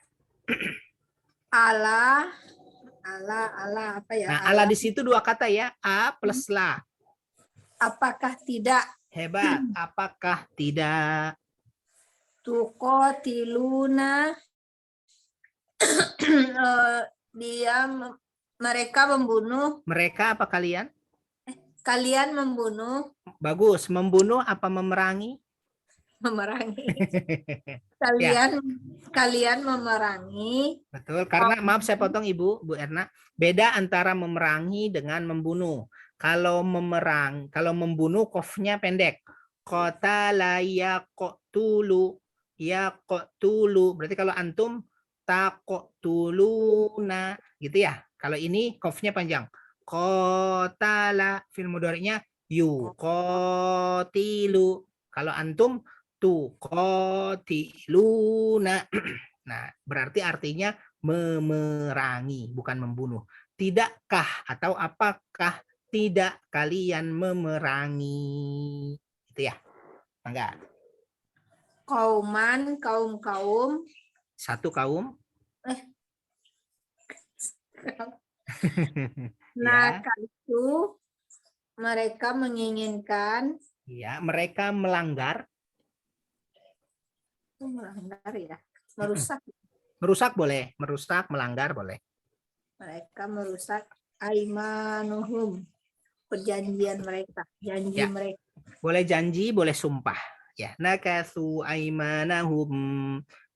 Allah apa ya? Nah, Allah di situ dua kata ya, a plus la. Apakah tidak? Hebat. Apakah tidak? Tuqatiluna dia mereka membunuh, Mereka apa kalian? kalian membunuh, Bagus. Membunuh apa memerangi? memerangi. Ya, Kalian memerangi betul. Karena maaf saya potong Ibu, Bu Erna. Beda antara memerangi dengan membunuh. Kalau membunuh kofnya pendek. Qatala yaqtulu. Yaqtulu. Berarti kalau antum taqtuluna gitu ya. Kalau ini kofnya panjang. Qatala fil mudhari'nya yuqatilu. Kalau antum tuqatiluna. Nah, berarti artinya memerangi, bukan membunuh. Tidakkah atau apakah tidak kalian memerangi? Itu ya. Enggak. kauman, kaum-kaum, Satu kaum. nah Ya, itu mereka menginginkan ya, mereka melanggar. melanggar ya, merusak. Merusak boleh, merusak, melanggar boleh. Mereka merusak aimanuhum, perjanjian mereka, janji Ya. mereka. Boleh janji, boleh sumpah. Ya, nakatsu aimanahum.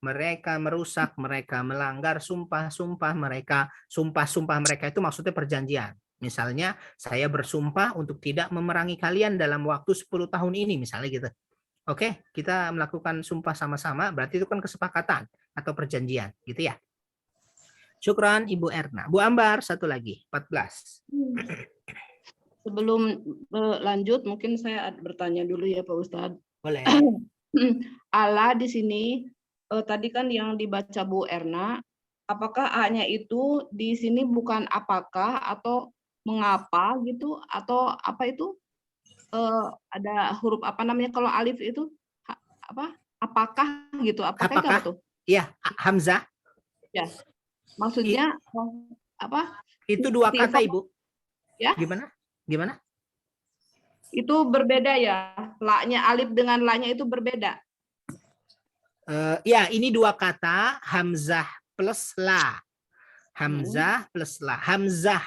Mereka merusak, mereka melanggar sumpah-sumpah mereka. Sumpah-sumpah mereka itu maksudnya perjanjian. Misalnya, saya bersumpah untuk tidak memerangi kalian dalam waktu 10 tahun ini, misalnya gitu. Oke, kita melakukan sumpah sama-sama, berarti itu kan kesepakatan atau perjanjian, gitu ya. Syukran Ibu Erna. Bu Ambar, satu lagi, 14. Sebelum lanjut, mungkin saya bertanya dulu ya Pak Ustadz. Boleh. Allah di sini tadi kan yang dibaca Bu Erna, apakah A-nya itu di sini bukan apakah atau mengapa gitu atau apa itu? Ada huruf apa namanya kalau alif itu apa? Apakah gitu? Apakah itu apa Apakah? tuh? Iya, Hamzah. Ya. Maksudnya apa? Itu dua kata, Istifham, Ibu. ya? Gimana? Gimana? Itu berbeda ya. La-nya alif dengan la-nya itu berbeda. Ya, ini dua kata, Hamzah plus la. Hamzah plus la. Hamzah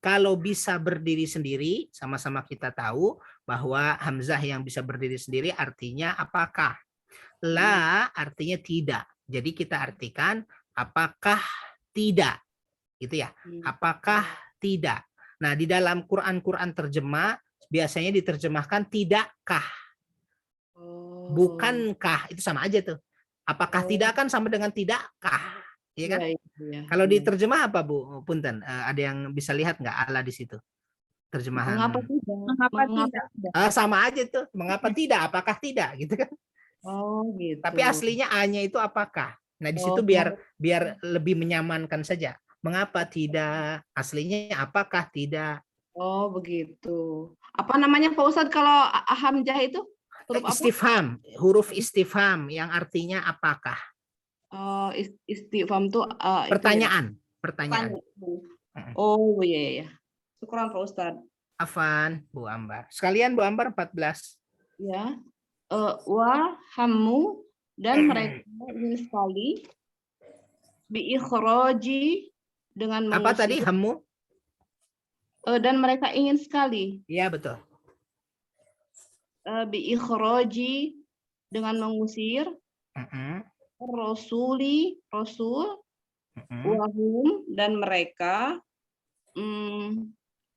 kalau bisa berdiri sendiri, sama-sama kita tahu bahwa Hamzah yang bisa berdiri sendiri artinya apakah. La artinya tidak. Jadi kita artikan apakah tidak. Gitu ya. Apakah tidak. Nah, di dalam Quran terjemah biasanya diterjemahkan tidakkah. Bukankah, itu sama aja tuh. Apakah tidak kan sama dengan tidakkah. Iya kan? Ya. Kalau diterjemah apa Bu? Punten, ada yang bisa lihat nggak Allah di situ? Terjemahan. Mengapa tidak? Mengapa tidak? Sama aja tuh. Mengapa tidak? Apakah tidak? Gitu kan? Oh gitu. Tapi aslinya A-nya itu apakah? Nah di situ biar lebih menyamankan saja. Mengapa tidak? Aslinya apakah tidak? Oh begitu. Apa namanya Pak Ustadz kalau hamzah itu? Huruf apa? Istifham, huruf istifham yang artinya apakah? Oh, istifham tuh Pertanyaan, itu ya? pertanyaan. Oh iya. Syukran Pak Ustadz. Afan, Bu Ambar. Sekalian Bu Ambar 14. Ya. Wa hamu dan mereka ingin sekali biikhroji dengan mengusir. Apa tadi hamu? Dan mereka ingin sekali Iya betul. biikhroji dengan mengusir rasul wahum dan mereka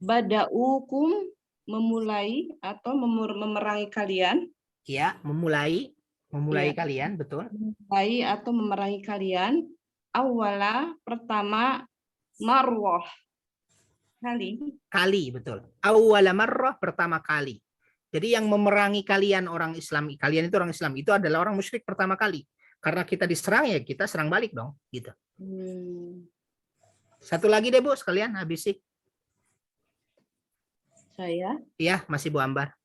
badaukum memulai atau memerangi kalian. Iya, memulai kalian, betul. Memulai atau memerangi kalian awala pertama marwah kali, betul. Awwala marrah, pertama kali. Jadi yang memerangi kalian orang Islam, kalian itu orang Islam, itu adalah orang musyrik pertama kali. Karena kita diserang ya kita serang balik dong, gitu. Satu lagi deh Bu, sekalian habisi. Saya? Iya, masih Bu Ambar.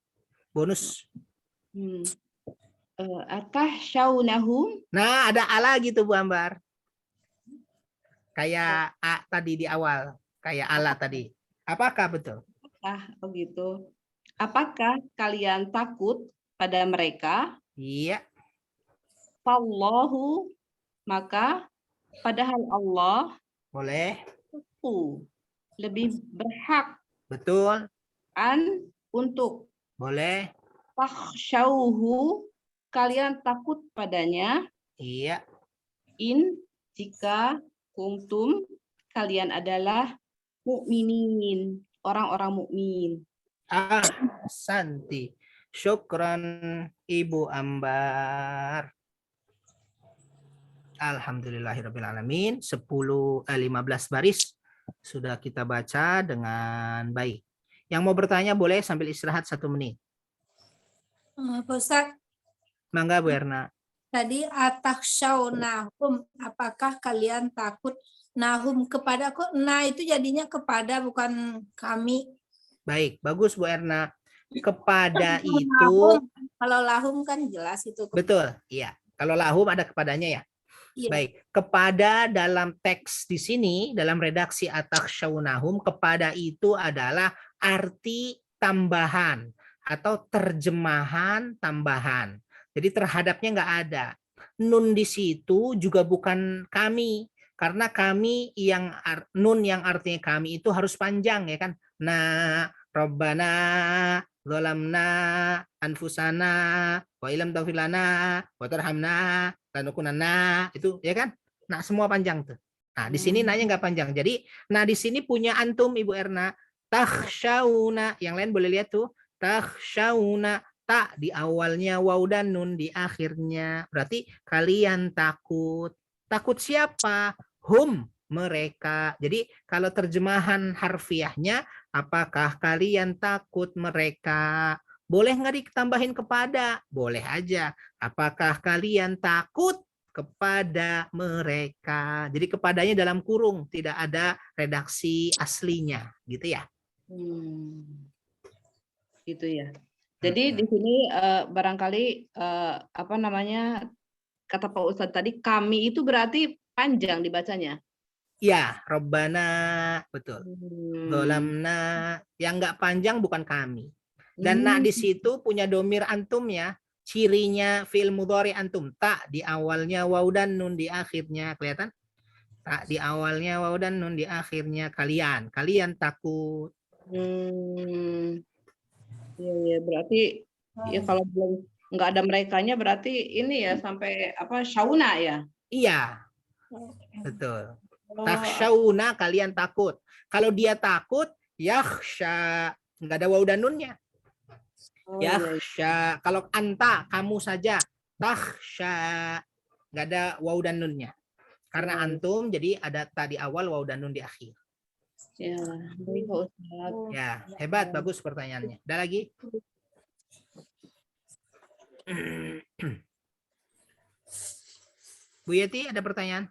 Bonus. Atahsyaunahum. Nah, ada A lagi tuh Bu Ambar. Kayak A tadi di awal, kayak ala tadi. Apakah betul? Oh gitu. Apakah kalian takut pada mereka? Iya. Fallahu, maka padahal Allah Boleh. lebih berhak Betul. untuk Boleh. takhshawhu, kalian takut padanya, Iya. jika kuntum, kalian adalah mukminin, orang-orang mukmin. Santi. Syukran Ibu Ambar. Alhamdulillahirrabbilalamin. 15 baris sudah kita baca dengan baik. Yang mau bertanya boleh sambil istirahat 1 menit. Pak Ustadz, Mangga Bu Erna. tadi atakhshawnahum, apakah kalian takut nahum kepada, kok nah itu jadinya kepada bukan kami. Baik, bagus Bu Erna. Kepada Kalau itu, lahum, kalau lahum kan jelas itu. betul, iya. Kalau lahum ada kepadanya ya. Iya. Baik, kepada dalam teks di sini, dalam redaksi atakhshawnahum, kepada itu adalah arti tambahan atau terjemahan tambahan. Jadi terhadapnya nggak ada. Nun di situ juga bukan kami, karena kami yang nun yang artinya kami itu harus panjang ya kan. Nah, Rabbana zalamna anfusana wa ilam taghfir lana wa tarhamna lanukunanna, itu ya kan. Nah, semua panjang tuh. Nah, di sini nanya nggak panjang. Jadi, nah di sini punya antum Ibu Erna. Takhsyauna, yang lain boleh lihat tuh. Takhsyauna, tak di awalnya waw dan nun di akhirnya. Berarti kalian takut. Takut siapa? Hum, mereka. Jadi kalau terjemahan harfiahnya, apakah kalian takut mereka? Boleh nggak ditambahin kepada? Boleh aja. Apakah kalian takut kepada mereka? Jadi kepadanya dalam kurung, tidak ada redaksi aslinya, gitu ya. Gitu ya. Jadi di sini barangkali apa namanya, kata Pak Ustadz tadi, kami itu berarti panjang dibacanya. Ya, Robbana, betul. Dolamna, yang nggak panjang bukan kami. Dan nak di situ punya domir antum ya, cirinya fi'il mudhari antum, tak di awalnya waw dan nun di akhirnya, kelihatan? Tak di awalnya waw dan nun di akhirnya, kalian takut. Iya, berarti ya kalau belum nggak ada merekanya berarti ini ya sampai apa, syauna ya? Iya, betul. Takhshawna, kalian takut. Kalau dia takut, yakhsha, nggak ada waw dan nunnya. Yakhsha, kalau anta, kamu saja. Takhsha, nggak ada waw dan nunnya. Karena antum, jadi ada tadi awal waw dan nun di akhir. Ya, baik Pak Ustadz. Ya, hebat, bagus pertanyaannya. Ada lagi? Bu Yeti, ada pertanyaan?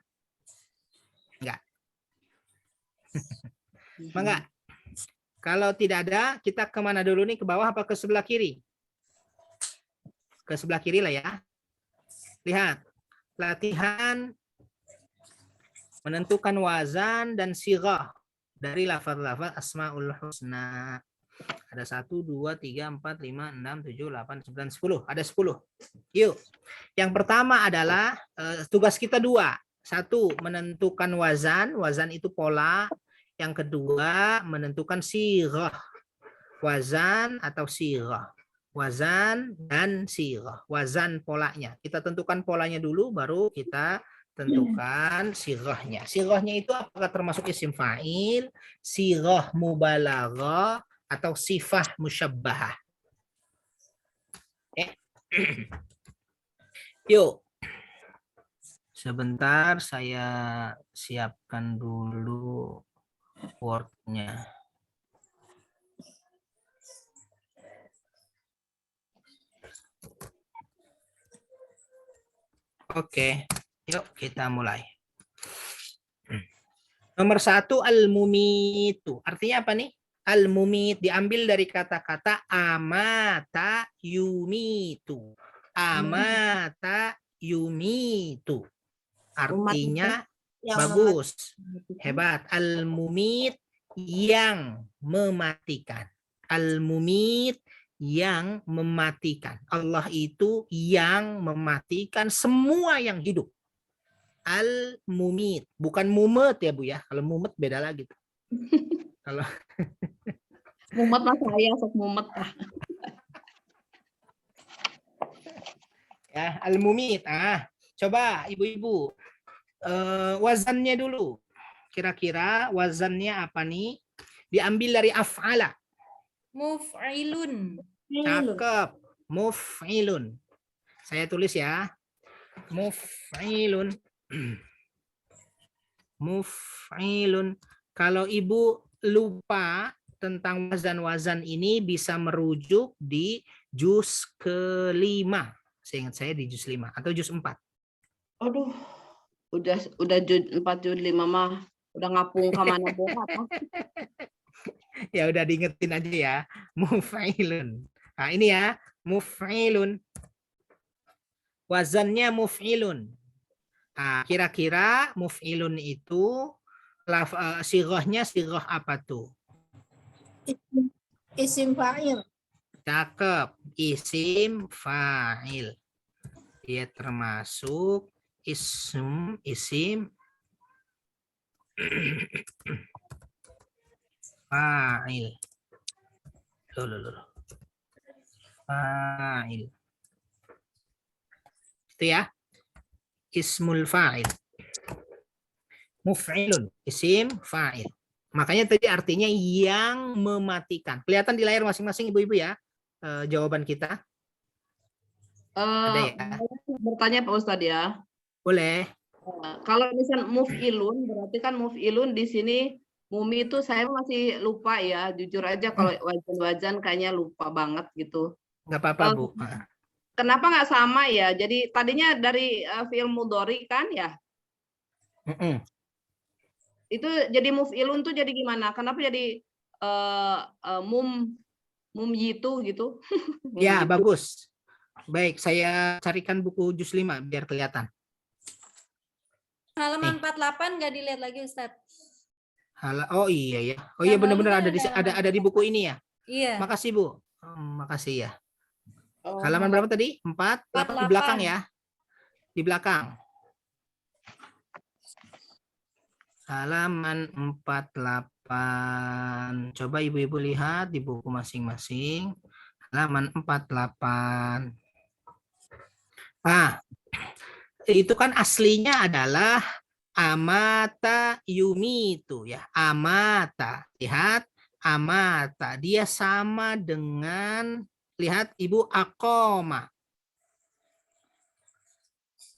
Enggak. Enggak. Kalau tidak ada, kita kemana dulu nih? Ke bawah apa ke sebelah kiri? Ke sebelah kiri lah ya. Lihat. Latihan menentukan wazan dan sirah dari lafaz-lafaz Asmaul Husna. Ada 1, 2, 3, 4, 5, 6, 7, 8, 9, 10. Ada 10. Yuk. Yang pertama adalah tugas kita 2. 1, menentukan wazan. Wazan itu pola. Yang kedua, menentukan sirah. Wazan atau sirah. Wazan dan sirah. Wazan polanya. Kita tentukan polanya dulu, baru kita tentukan sirahnya. Sirahnya itu apakah termasuk isim fa'il, sirah mubalaghah, atau sifah musyabbahah. Yuk. Sebentar saya siapkan dulu Word-nya. Oke, yuk kita mulai. Nomor 1, al-mumitu. Artinya apa nih? Al-mumit diambil dari kata-kata amata yumitu. Amata yumitu. Artinya bagus. Hebat. Al-mumit yang mematikan. Al-mumit yang mematikan. Allah itu yang mematikan semua yang hidup. Al-mumit. Bukan mumet ya Bu ya. Kalau mumet beda lagi. Kalau Mumet mas saya, sok mumet. ya al-mumit. Coba ibu-ibu wazannya dulu. Kira-kira wazannya apa nih? Diambil dari af'ala. Muf'ilun. Cakep. Muf'ilun. Saya tulis ya. Muf'ilun. Muf'ilun. Kalau ibu lupa tentang wazan-wazan ini bisa merujuk di juz ke-5. Seingat saya di juz 5 atau juz 4. Aduh, udah juz 4 juz 5 mah udah ngapung ke mana apa? Ya udah diingetin aja ya. Muf'ilun. Nah, ini ya, muf'ilun. Wazannya muf'ilun. Nah, kira-kira muf'ilun itu sighahnya sighah apa tuh? Isim fa'il. Cakep. Isim fa'il. Dia termasuk isim fa'il. Loh. Fa'il. Itu ya. Ismul fa'il. Muf'ilun. Isim fa'il. Makanya tadi artinya yang mematikan. Kelihatan di layar masing-masing ibu-ibu ya. Jawaban kita. Ada ya? Bertanya Pak Ustadz ya. Boleh. Kalau misal muf'ilun, berarti kan muf'ilun di sini mumi itu saya masih lupa ya. Jujur aja kalau wajan-wajan kayaknya lupa banget gitu. Nggak apa-apa, Bu. Kenapa nggak sama ya? Jadi tadinya dari fi'il mudhari kan ya? Itu jadi muf'ilun tuh jadi gimana? Kenapa jadi mumyitu gitu? Ya, Gitu. bagus. Baik, saya carikan buku juz 5 biar kelihatan. Halaman 48 nggak dilihat lagi Ustadz. Oh iya ya. Oh iya Yang benar-benar lalu kan ada di buku ini ya. Iya. Makasih, Bu. Makasih ya. Oh. Halaman berapa tadi? 4, 8 di belakang ya. Di belakang. Halaman 48. Coba ibu-ibu lihat di buku masing-masing. Halaman 48. Itu kan aslinya adalah amata yumitu ya. Amata. Lihat, amata. Dia sama dengan, lihat Ibu, akoma.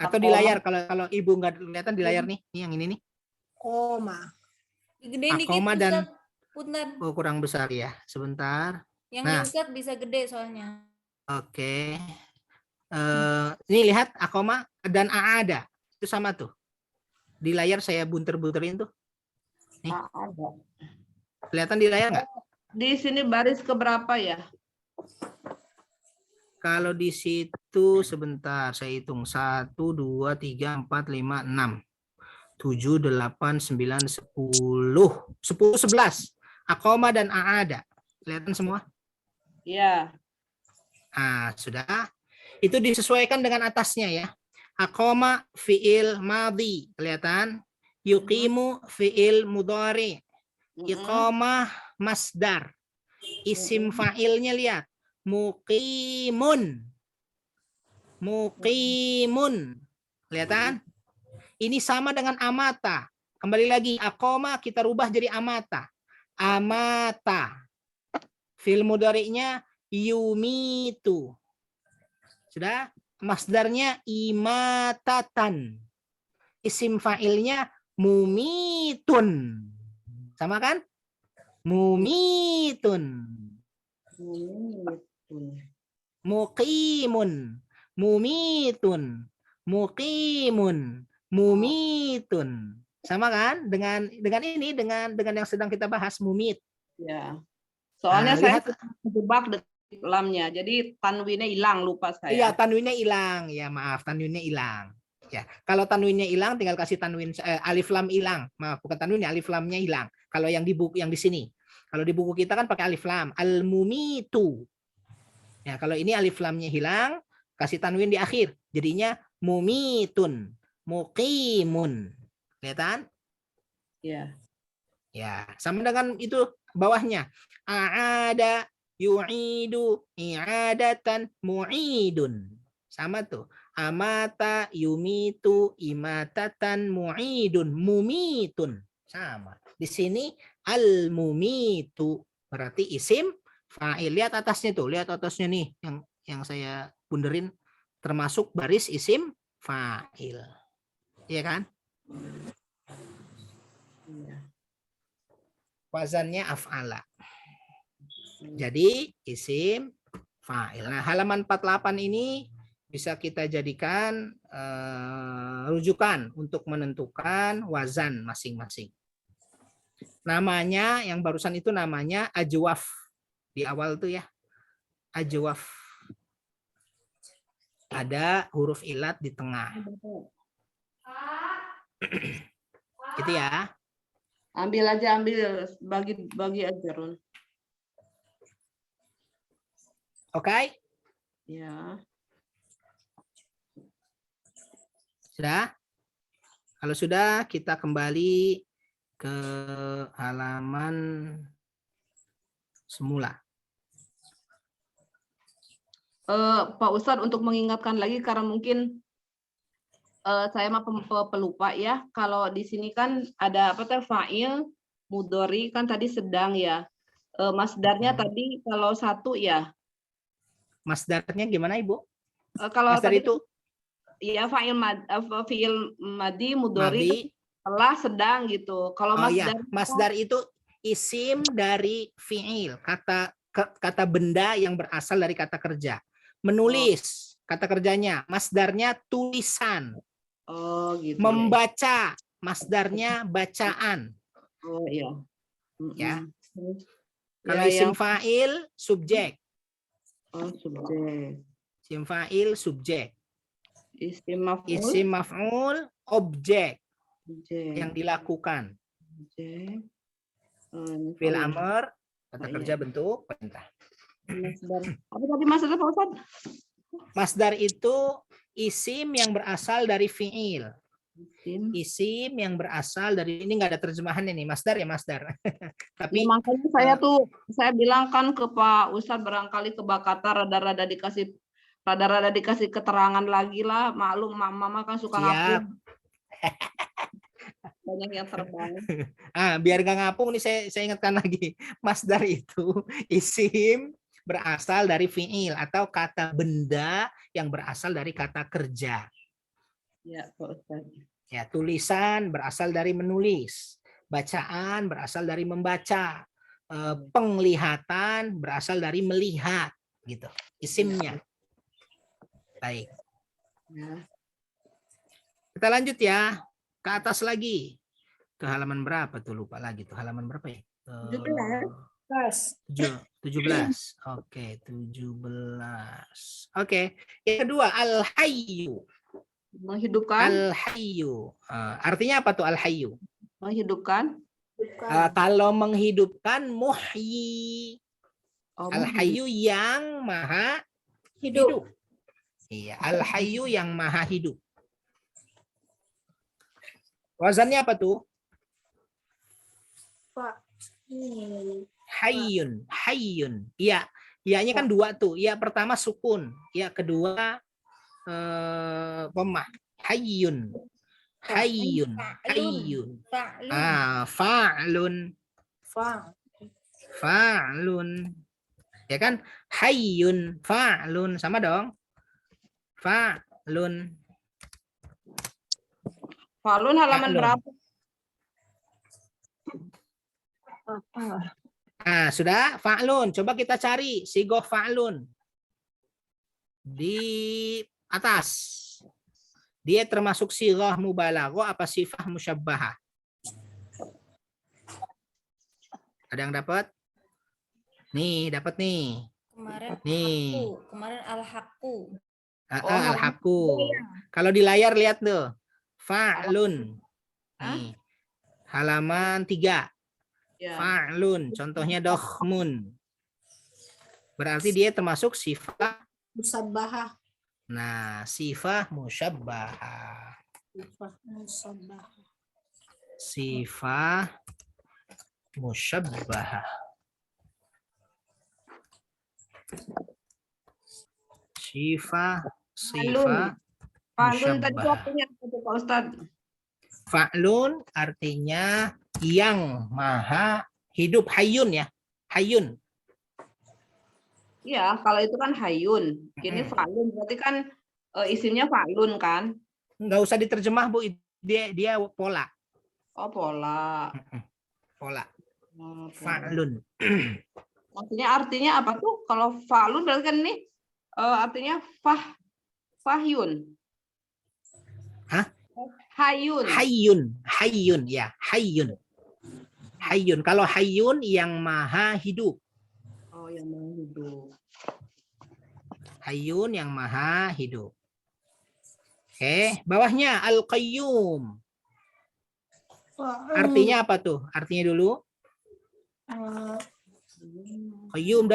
Atau di layar, kalau Ibu nggak kelihatan di layar nih. Ini yang ini nih. Koma. Gedein dikit Akoma dan Ustadz. Punten. kurang besar ya. Sebentar. Yang Nah. di Ustadz bisa gede soalnya. Oke. Ini lihat akoma dan aada. Itu sama tuh. Di layar saya bunter-bunterin tuh. Nih. Ada. Kelihatan di layar nggak? Di sini baris keberapa ya? Kalau di situ sebentar saya hitung 1, 2, 3, 4, 5, 6, 7, 8, 9, 10, 11. Akoma dan aada. Kelihatan semua? Iya. Sudah. Itu disesuaikan dengan atasnya ya. Akoma fi'il madhi. Kelihatan? Yuqimu fi'il mudhari. Iqamah masdar. Isim fa'ilnya lihat. Muqimun. Muqimun. Kelihatan? Ini sama dengan amata. Kembali lagi. Akoma kita rubah jadi amata. Amata. Fi'il mudhari'nya yumitu. Sudah? Masdarnya imatatan. Isim fa'ilnya mumitun. Sama kan? Mumitun. Muqimun. Mumitun. Muqimun. Mumitun. Sama kan? Dengan ini dengan yang sedang kita bahas, mumit. Ya. Soalnya saya lihat. terjebak lamnya. Jadi tanwinnya hilang, lupa saya. Iya, tanwinnya hilang. Ya, maaf, tanwinnya hilang. Ya, kalau tanwinnya hilang tinggal kasih tanwin alif lam hilang. Maaf, bukan tanwinnya, alif lamnya hilang. Kalau yang di buku yang di sini. Kalau di buku kita kan pakai alif lam, al-mumitu. Ya, kalau ini alif lamnya hilang, kasih tanwin di akhir. Jadinya mumitun, muqimun. Kelihatan? Iya. Ya, sama dengan itu bawahnya. A'ada yu'idu i'adatan mu'idun. Sama tuh. Amata yumitu imatatan mu'idun. Mumitun. Sama. Di sini al-mumitu berarti isim fa'il. Lihat atasnya tuh, lihat atasnya nih yang saya bunderin termasuk baris isim fa'il. Iya kan? Wazannya af'ala. Jadi isim fa'il. Nah, halaman 48 ini bisa kita jadikan rujukan untuk menentukan wazan masing-masing. Namanya yang barusan itu namanya ajwaf. Di awal tuh ya. Ajwaf. Ada huruf ilat di tengah. Gitu ya. Ambil aja, ambil bagi aja, Ron. Oke? Ya. Sudah? Kalau sudah, kita kembali ke halaman semula. Pak Ustadz, untuk mengingatkan lagi karena mungkin saya mah pelupa ya. Kalau di sini kan ada apa tuh fa'il, mudhari kan tadi sedang ya. Masdarnya tadi kalau satu ya. Masdarnya gimana, Ibu? Kalau Masdar tadi itu ya fi'il madi mudhari madi. telah sedang gitu. Kalau Oh iya, masdar masdar itu isim dari fi'il, kata benda yang berasal dari kata kerja. Menulis, kata kerjanya, masdarnya tulisan. oh gitu Membaca, masdarnya bacaan. Oh iya. Ya. Terus, Kalau ya, isim yang fa'il, subjek. subjek. Isim fa'il, subjek. Isim maf'ul, Isim maf'ul, objek subjek. yang dilakukan. Subjek. Fi'il Oh, iya. amr, kata Oh, kerja iya. bentuk perintah. Masdar. Apa tadi masdar Pak Ustadz? Masdar itu isim yang berasal dari fi'il. Isim. Isim yang berasal dari, ini nggak ada terjemahan ini, masdar ya masdar. Ya, Tapi makanya saya bilang kan ke Pak Ustadz barangkali ke Bakata rada-rada dikasih keterangan lagi lah. Maklum mama kan suka siap. ngapung. Banyak yang terbang. Biar nggak ngapung nih saya ingatkan lagi. Masdar itu isim berasal dari fi'il atau kata benda yang berasal dari kata kerja. Ya, Pak Ustadz. Ya, tulisan berasal dari menulis, bacaan berasal dari membaca, penglihatan berasal dari melihat, gitu. Isimnya. Baik. Ya. Kita lanjut ya. Ke atas lagi. Ke halaman berapa tuh? Lupa lagi tuh. Halaman berapa ya? 17. Oke, 17. Oke. Yang kedua, al-hayyu. Menghidupkan. Al-hayyu. Artinya apa tuh al-hayyu? Menghidupkan. Kalau menghidupkan muhyi. Oh, Al-hayyu yang maha hidup. Iya, al-hayyu yang maha hidup. Wazannya apa tuh? Hayyun, hayyun. Iya, iya-nya kan dua tuh. Iya pertama sukun, iya kedua dhammah. Hayyun. Hayyun, hayyun. Fa'lun. Fa'lun. Ya kan? Hayyun, fa'lun, sama dong. Fa'lun. Fa'lun halaman berapa? Sudah fa'lun. Coba kita cari sigoh fa'lun. Di atas. Dia termasuk sighah mubalaghah apa sifah musyabbahah? Ada yang dapat? Nih, dapat nih. Kemarin nih. Kemarin al-haqqu. Al-haqqu. Kalau di layar lihat tuh. Fa'lun. Nih. Halaman 3. Ya. Fa'lun. Contohnya dokhmun. Berarti dia termasuk sifah Musabbahah. Nah, sifah musyabbahah. Sifah Musyabbahah. Sifa, sifa, Falun tadi musyabbahah. artinya apa tuh, Pak Ustadz? Fa'lun artinya yang maha hidup, hayun ya. Hayun. Iya, kalau itu kan hayun. Ini falun berarti kan isimnya falun kan? Nggak usah diterjemah, Bu. Dia pola. Oh, pola. Pola. Oh, pola. Fa'lun. Maksudnya artinya apa tuh? Kalau falun berarti kan ini artinya fahyun. Hah? Hayun. Hayun. Hayun ya. Hayun. Hayun. Kalau hayun yang maha hidup. Oh, yang mau hidup. Hayun yang maha hidup. Oke, bawahnya Al-Qayyum. Artinya apa tuh? Artinya dulu. Qayyum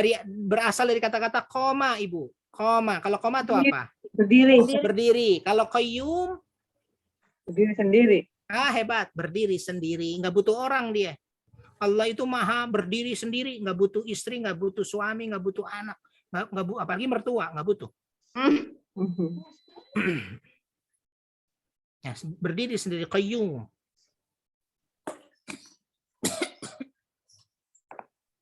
berasal dari kata-kata koma, Ibu. Koma. Kalau koma itu apa? Berdiri. Berdiri. Kalau qayyum, Berdiri sendiri. hebat, berdiri sendiri, nggak butuh orang dia. Allah itu maha berdiri sendiri, nggak butuh istri, nggak butuh suami, nggak butuh anak, apalagi mertua, nggak butuh. Ya, berdiri sendiri, qayyum.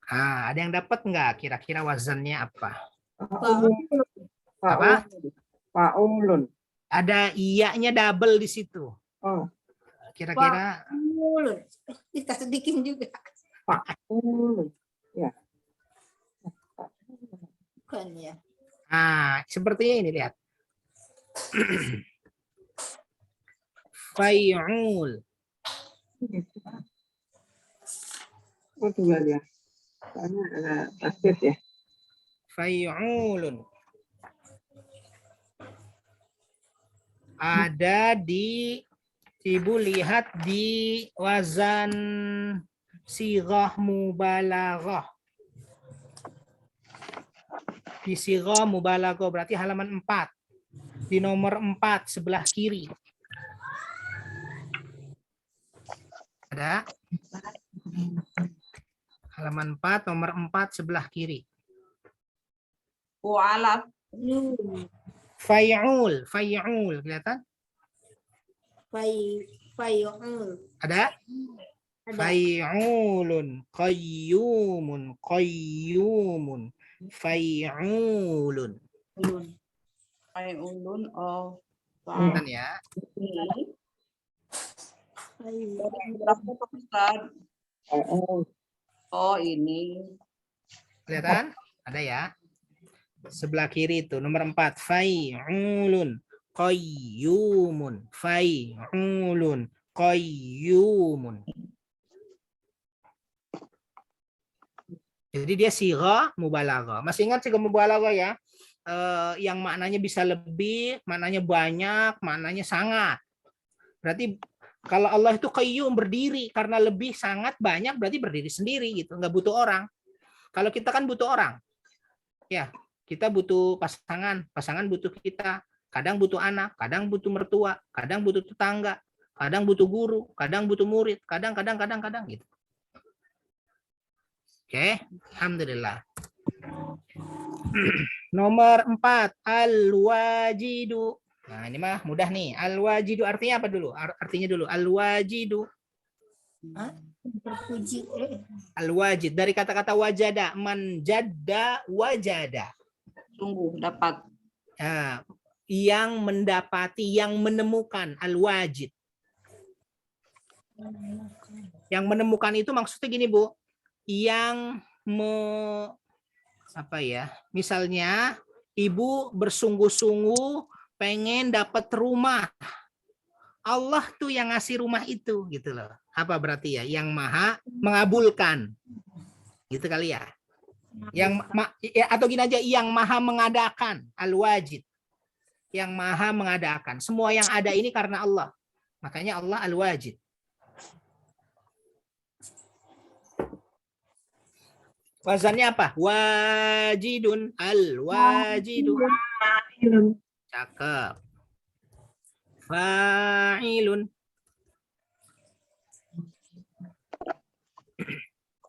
Ada yang dapat nggak? Kira-kira wazannya apa? Apa? Fa'ulun. Ada iya-nya double di situ. Oh, Kira-kira Kita sedikin juga. fa'ulun. Bukan ya. sepertinya ini lihat. Fai'ul. Oh, tunggal ya. Soalnya ada tasbih ya. Fai'ulun. Ada di Ibu lihat di wazan sighah mubalaghah. Di sighah mubalaghah berarti halaman 4. Di nomor 4 sebelah kiri. Ada? Halaman 4 nomor 4 sebelah kiri. Wa'alaf. Fai'ul, fai'ul kelihatan? Fai'ul. Ada? Fai'ulun, qayyumun, qayyumun, fai'ulun. Fai'ulun. Oh. Kelihatan ya? Berapa Pak Ustadz? Oh, ini. Kelihatan? Ada ya? Sebelah kiri itu nomor 4. Fai'ulun, qayyumun, fai'ulun, qayyumun. Jadi dia sighah mubalaghah. Masih ingat sighah mubalaghah ya? Yang maknanya bisa lebih, maknanya banyak, maknanya sangat. Berarti kalau Allah itu qayyum, berdiri, karena lebih, sangat, banyak, berarti berdiri sendiri gitu, nggak butuh orang. Kalau kita kan butuh orang. Ya, kita butuh pasangan, pasangan butuh kita. Kadang butuh anak, kadang butuh mertua, kadang butuh tetangga, kadang butuh guru, kadang butuh murid, kadang gitu. Oke, alhamdulillah. Nomor 4, al-wajidu. Nah, ini mah mudah nih. Al-wajidu artinya apa dulu? Artinya dulu, al-wajidu. Terpuji. Al-wajid dari kata-kata wajada, man jadda wajada. Sungguh dapat. Nah, yang mendapati, yang menemukan, al-wajid. Yang menemukan itu maksudnya gini, Bu. Yang misalnya ibu bersungguh-sungguh pengen dapat rumah. Allah tuh yang ngasih rumah itu gitu loh. Apa berarti ya? Yang maha mengabulkan. Gitu kali ya. Atau gini aja, yang maha mengadakan, al-wajid. Yang maha mengadakan. Semua yang ada ini karena Allah. Makanya Allah al-wajid. Wazannya apa? Wajidun, al-wajidu. Cakep. Fa'ilun.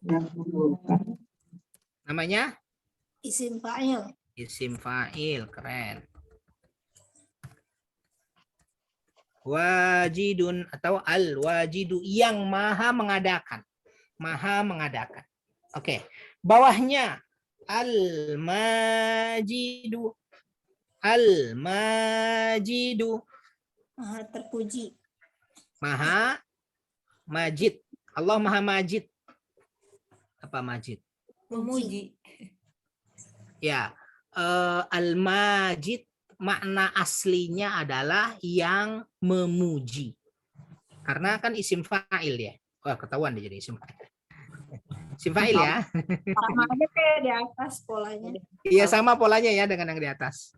yang mengumpulkan. Namanya Isim fa'il. isim fa'il, keren. Wajidun atau al-wajidu, yang maha mengadakan. Maha mengadakan. Oke. Bawahnya al-majidu. Al-majidu. Maha terpuji. Maha majid. Allah maha majid. Apa majid? Memuji. Ya, al-majid makna aslinya adalah yang memuji. Karena kan isim fa'il ya. Wah, ketahuan dia jadi isim fa'il. Isim fa'il ya. Sama aja kayak di atas polanya. Iya, sama polanya ya dengan yang di atas.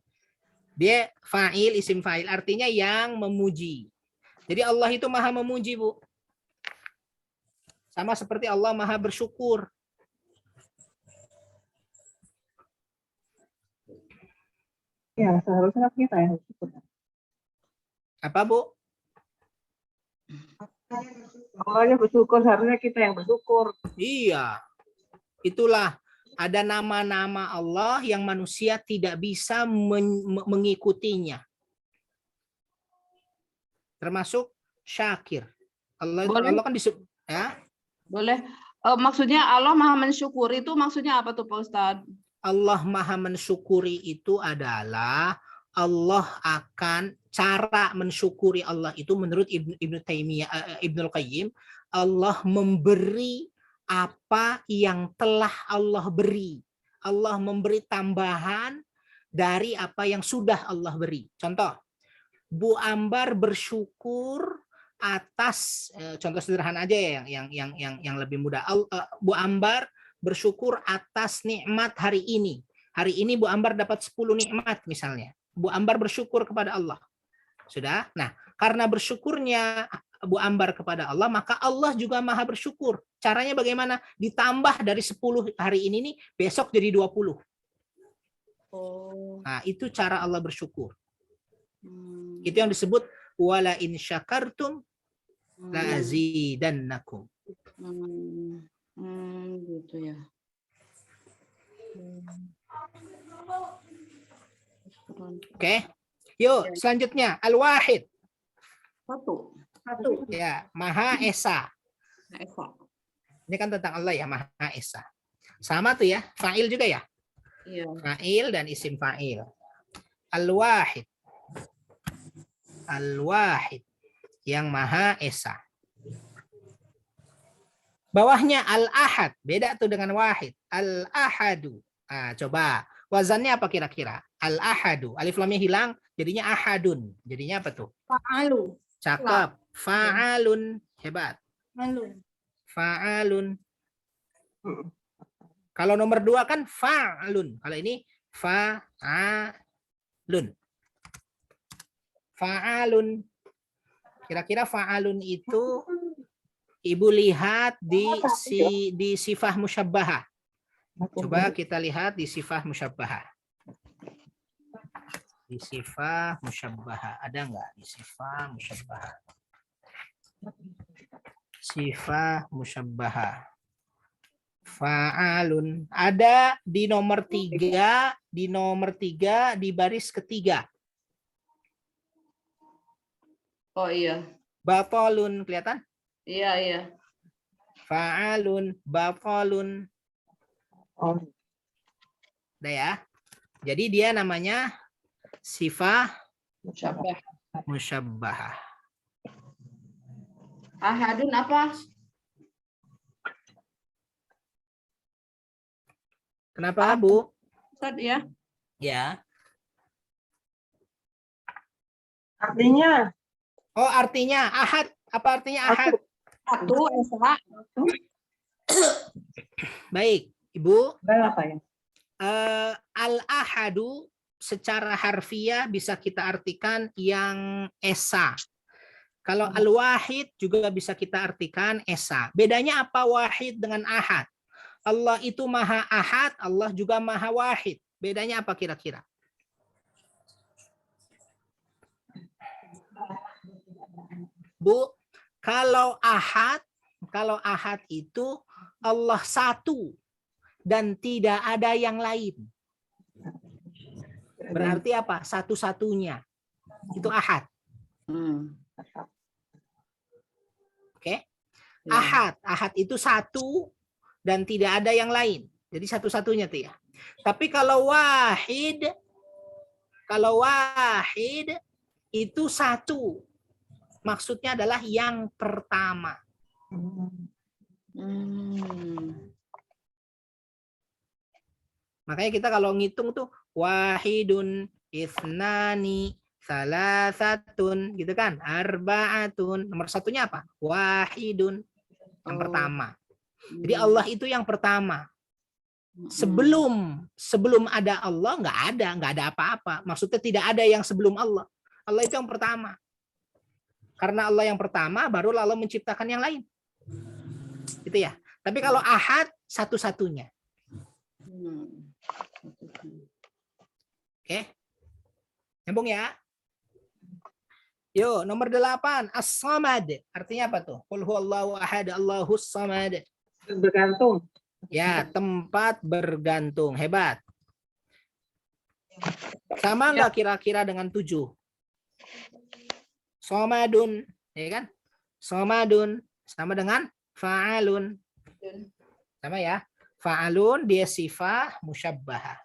Dia fa'il, isim fa'il, artinya yang memuji. Jadi Allah itu maha memuji, Bu. Sama seperti Allah maha bersyukur. Ya, seharusnya kita yang bersyukur. Apa, Bu? Awalnya bersyukur, seharusnya kita yang bersyukur. Iya. Itulah ada nama-nama Allah yang manusia tidak bisa mengikutinya. Termasuk syakir. Boleh. Allah kan disebut ya. Boleh. Maksudnya Allah maha mensyukuri itu maksudnya apa tuh Pak Ustadz? Allah maha mensyukuri itu adalah Allah akan cara mensyukuri Allah itu menurut Ibnu Taimiyah, Ibnul Qayyim, Allah memberi apa yang telah Allah beri. Allah memberi tambahan dari apa yang sudah Allah beri. Contoh, Bu Ambar bersyukur atas contoh sederhana aja ya yang lebih mudah. Bu Ambar bersyukur atas nikmat hari ini. Hari ini Bu Ambar dapat 10 nikmat misalnya. Bu Ambar bersyukur kepada Allah. Sudah? Nah, karena bersyukurnya Bu Ambar kepada Allah, maka Allah juga maha bersyukur. Caranya bagaimana? Ditambah dari 10 hari ini nih, besok jadi 20. Nah, itu cara Allah bersyukur. Itu yang disebut wala in syakartum la azidannakum. Gitu ya. Oke. Yuk, selanjutnya al-wahid. Satu. Ya, Maha Esa. Esa. Ini kan tentang Allah ya, Maha Esa. Sama tuh ya, fa'il juga ya. Iya. Fa'il dan isim fa'il. Al-wahid. Al-wahid. Yang Maha Esa. Bawahnya al-ahad. Beda tuh dengan wahid. Al-ahadu. Nah, coba. Wazannya apa kira-kira? Al-ahadu. Alif lamnya hilang, jadinya ahadun. Jadinya apa tuh? Fa'alu. Cakep. Fa'alun. Hebat. Malu. Fa'alun. Kalau nomor 2 kan fa'alun. Kalau ini fa'alun. Fa'alun. Kira-kira fa'alun itu Ibu lihat di sifah musyabbahah. Coba kita lihat di sifah musyabbahah. Di sifah musyabbahah. Ada nggak di sifah musyabbahah? Sifah musyabbahah. Fa'alun. Ada di nomor 3, di baris ketiga. Oh iya. Batalun, kelihatan? Iya, iya. Fa'alun, batalun. Oh, Udah ya. Jadi dia namanya sifah Musyabbah. musyabbahah. Ahadun apa? Kenapa, Bu? Ustaz ya? Ya. artinya Oh, artinya ahad. Apa artinya ahad? Satu, Esa. Baik, Ibu. apa ya? Al-ahadu secara harfiah bisa kita artikan yang esa. Kalau al-wahid juga bisa kita artikan esa. Bedanya apa wahid dengan ahad? Allah itu maha ahad, Allah juga maha wahid. Bedanya apa kira-kira? Bu, kalau ahad itu Allah satu dan tidak ada yang lain. Berarti apa? Satu-satunya. Itu ahad. Oke. Ya. Ahad itu satu dan tidak ada yang lain. Jadi satu-satunya tuh ya. Tapi kalau wahid itu satu. Maksudnya adalah yang pertama. Makanya kita kalau ngitung tuh wahidun, isnani, salasatun, gitu kan? Arba'atun. Nomor satunya apa? Wahidun. Yang pertama. Jadi Allah itu yang pertama. Sebelum ada Allah nggak ada apa-apa. Maksudnya tidak ada yang sebelum Allah. Allah itu yang pertama. Karena Allah yang pertama, baru Allah menciptakan yang lain. Gitu ya. Tapi kalau ahad, satu-satunya. Oke. Nyambung ya. Yo, nomor 8. As-samad. Artinya apa tuh? Qul huwallahu ahad, Allahus samad. Bergantung. Ya, tempat bergantung. Hebat. Sama nggak kira-kira dengan 7? Somadun, ya kan? Somadun sama dengan fa'alun. Sama ya. Fa'alun dia sifah musyabbahah.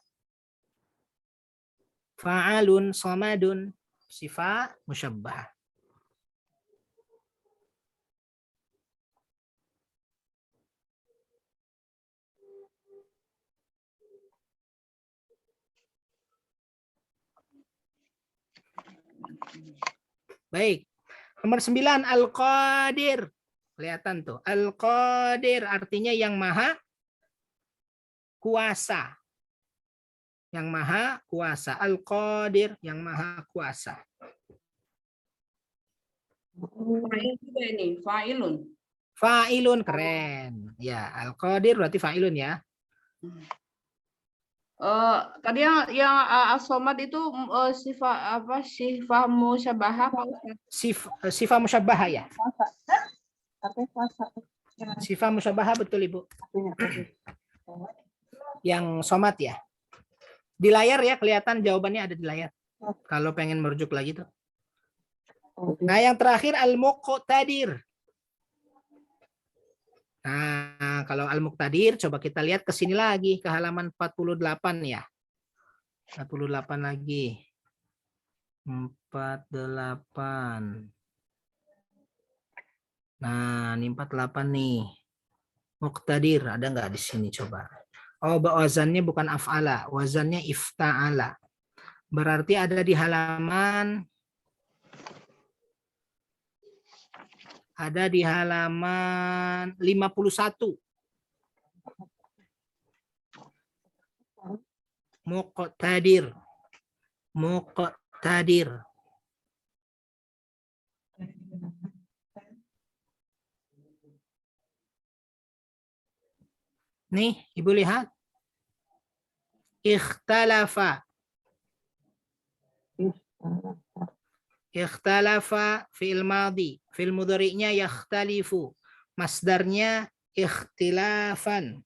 Fa'alun, somadun, sifah musyabbahah. Baik. Nomor 9 Al-Qadir. Kelihatan tuh. Al-Qadir artinya yang maha kuasa. Yang maha kuasa. Al-Qadir yang maha kuasa. Fa'il juga ini, fa'ilun. Fa'ilun, keren. Ya, Al-Qadir berarti fa'ilun ya. Tadi yang as-somad itu sifat apa? Sifat musyabahah Pak Ustaz? Sifah musyabbahah ya. Tapi puasa. Sifah musyabbahah betul Ibu. Yang somat ya. Di layar ya, kelihatan jawabannya ada di layar. Kalau pengen merujuk lagi tuh. Nah, yang terakhir al-muqtadir. Nah, kalau al-muqtadir coba kita lihat ke sini lagi ke halaman 48 ya. 48 lagi. 48. Nah, ini 48 nih. Muqtadir ada nggak di sini coba? Oh, wazannya bukan af'ala, wazannya ifta'ala. Berarti ada di halaman 51. Muqtadir. Muqtadir. Nih, Ibu lihat. Ikhtalafa. Ikhtalafa fi'il madhi. Fi'il mudhari'nya yakhtalifu. Masdarnya ikhtilafan.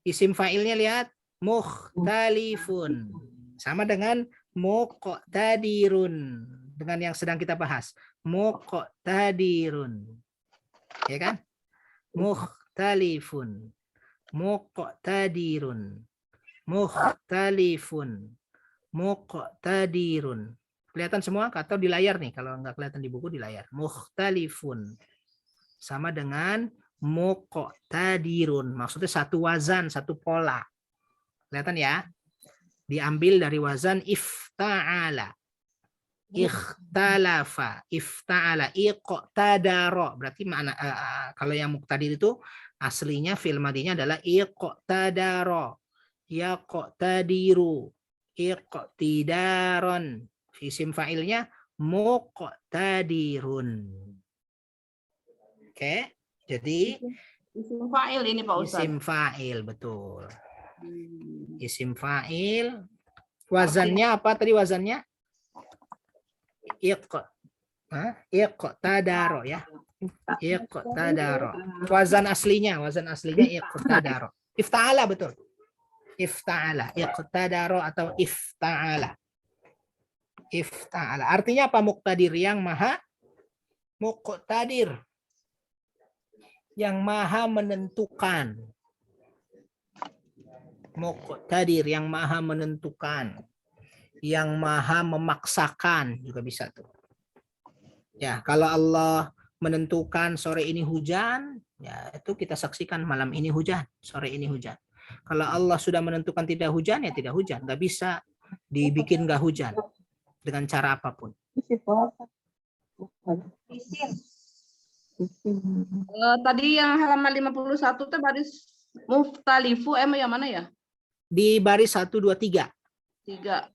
Isim fa'ilnya lihat. Mukhtalifun. Sama dengan muqtadirun. Dengan yang sedang kita bahas. Muqtadirun. Ya kan? Mukhtalifun. Muqtadirun. Mukhtalifun. Muqtadirun. Kelihatan semua atau di layar nih? Kalau nggak kelihatan di buku, di layar. Mukhtalifun. Sama dengan muqtadirun. Maksudnya satu wazan, satu pola. Kelihatan ya? Diambil dari wazan ifta'ala. Ikhtalafa. Ifta'ala. Iqtadara. Berarti makna kalau yang muqtadir itu aslinya fi'il madinya adalah iqtadara. Yaqtadiru. Iqtidaron. Isim fa'ilnya muqtadirun. Oke, jadi Isim fa'il ini Pak Ustaz. isim fa'il, betul. Isim fa'il. Wazannya apa tadi wazannya? Iqtadaro ya. Iqtadaro. Wazan aslinya iqtadaro. Ifta'ala betul. Ifta'ala, iqtadaro atau ifta'ala. Ifta'ala. Artinya apa? Muqtadir, yang maha muqtadir. Yang maha menentukan. Muqtadir, yang maha menentukan. Yang maha memaksakan, juga bisa tuh. Ya, kalau Allah menentukan sore ini hujan, ya itu kita saksikan malam ini hujan, sore ini hujan. Kalau Allah sudah menentukan tidak hujan, ya tidak hujan. Nggak bisa dibikin nggak hujan dengan cara apapun. Isim. Tadi yang halaman 51 itu baris muftalifu, yang mana ya? Di baris 1, 2, 3. 3.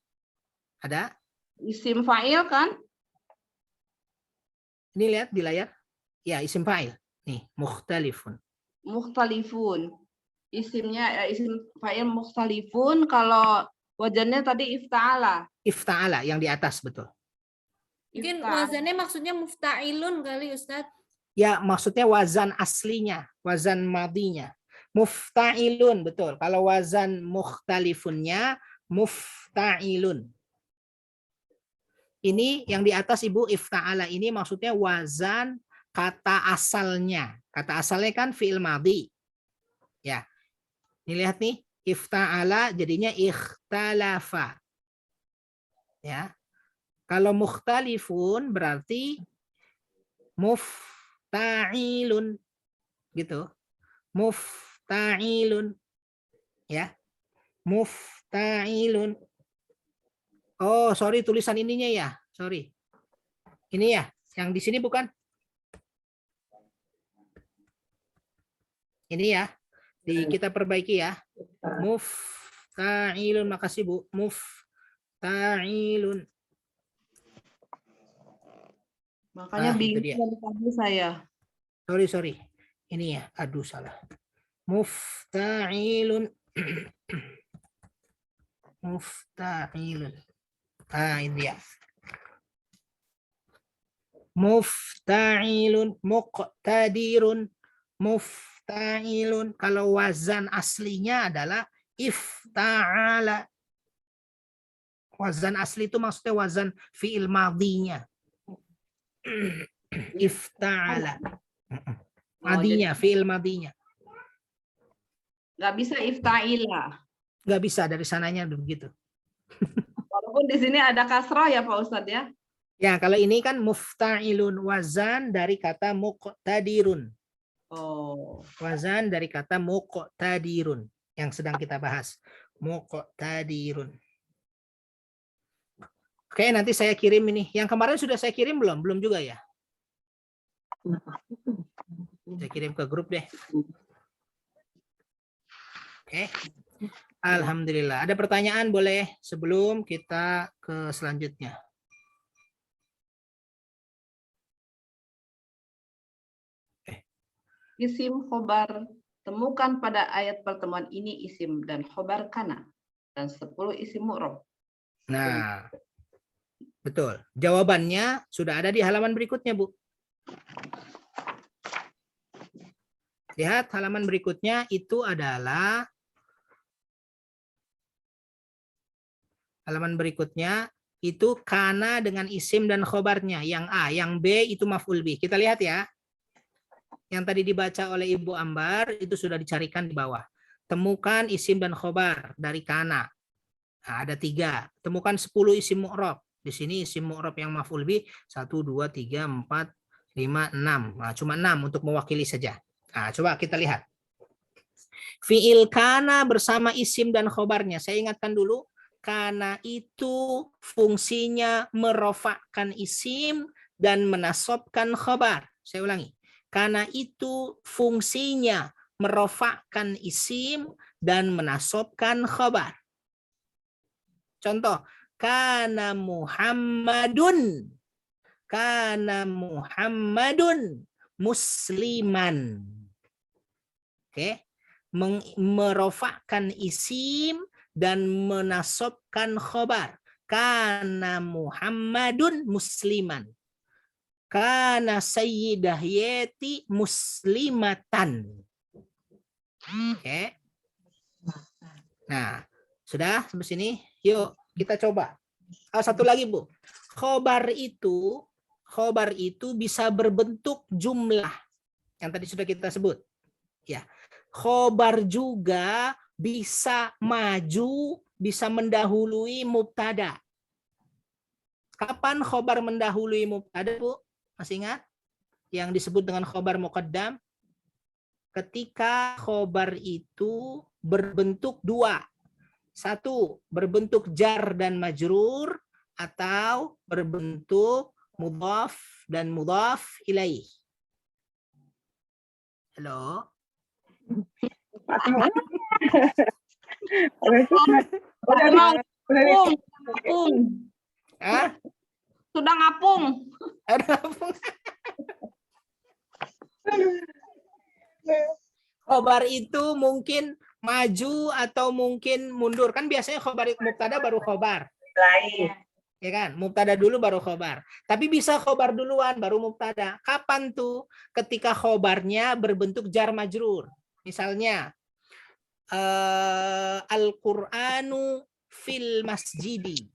Ada? Isim fa'il kan? Ini lihat di layar. Ya, isim fa'il. Nih, mukhtalifun. Mukhtalifun. Isimnya isim fa'il mukhtalifun, kalau wajannya tadi ifta'ala. Ifta'ala yang di atas, betul. Mungkin Ifta'ala. wazannya maksudnya mufta'ilun kali Ustadz. Ya, maksudnya wazan aslinya, wazan madinya. Mufta'ilun, betul. Kalau wazan mukhtalifunnya, mufta'ilun. Ini yang di atas Ibu, ifta'ala. Ini maksudnya wazan kata asalnya. Kata asalnya kan fi'il madhi. Ya. Ini lihat nih, ifta'ala jadinya ikhtalafa. Ya. Kalau mukhtalifun berarti mufta'ilun. Gitu. Mufta'ilun. Ya. Mufta'ilun. Oh, sorry, tulisan ininya ya. Sorry. Ini ya, yang di sini bukan? Ini ya. Kita perbaiki ya. Mufta'ilun, makasih Bu. Mufta'ilun. Makanya itu bingung dia. dari tadi saya. Sorry. Ini ya, aduh salah. Mufta'ilun. Mufta'ilun. Ini dia. Mufta'ilun, muqtadirun, mufta'ilun. Kalau wazan aslinya adalah ifta'ala. Wazan asli itu maksudnya wazan fi'il madhinya. Ifta'ala. Madinya, fi'il madinya. Nggak bisa ifta'ila. Nggak bisa, dari sananya begitu. Walaupun di sini ada kasrah ya Pak Ustadz ya. Ya, kalau ini kan mufta'ilun, wazan dari kata muqtadirun. Oh. Wazan dari kata muqtadirun yang sedang kita bahas. Muqtadirun. Oke, nanti saya kirim ini. Yang kemarin sudah saya kirim belum? Belum juga ya? Saya kirim ke grup deh. Oke. Alhamdulillah. Ada pertanyaan boleh sebelum kita ke selanjutnya? Isim khobar. Temukan pada ayat pertemuan ini isim dan khobar kana. Dan 10 isim mu'rab. Nah, betul. Jawabannya sudah ada di halaman berikutnya, Bu. Lihat halaman berikutnya itu adalah halaman berikutnya itu kana dengan isim dan khobarnya. Yang A, yang B itu maf'ul bih. Kita lihat ya. Yang tadi dibaca oleh Ibu Ambar itu sudah dicarikan di bawah. Temukan isim dan khobar dari kana. Nah, ada 3. Temukan 10 isim mu'rab. Di sini isim mu'rab yang maf'ul bih 1, 2, 3, 4, 5, 6. Nah, cuma 6 untuk mewakili saja. Nah, coba kita lihat. Fi'il kana bersama isim dan khobarnya. Saya ingatkan dulu. Kana itu fungsinya merofakkan isim dan menasobkan khobar. Saya ulangi. Kana itu fungsinya merofakkan isim dan menasobkan khobar. Contoh, kana Muhammadun. Kana Muhammadun musliman. Oke. Merofakkan isim dan menasobkan khobar. Kana Muhammadun musliman. Kana Sayyidah Yeti muslimatan. Oke. Nah, sudah sampai sini. Yuk kita coba. Satu lagi, Bu. Khobar itu bisa berbentuk jumlah. Yang tadi sudah kita sebut. Ya. Khobar juga bisa maju, bisa mendahului mubtada. Kapan khobar mendahului mubtada, Bu? Masih ingat? Yang disebut dengan khobar muqaddam? Ketika khobar itu berbentuk dua. Satu, berbentuk jar dan majrur, atau berbentuk mudhaf dan mudhaf ilaih. Halo? Ngapung. Hah? Sudah ngapung. Khobar itu mungkin maju atau mungkin mundur. Kan biasanya khobar mubtada baru khobar. Ya kan? Mubtada dulu baru khobar. Tapi bisa khobar duluan baru mubtada. Kapan tuh? Ketika khobarnya berbentuk jar majrur. Misalnya Al-Qur'anu fil masjidi.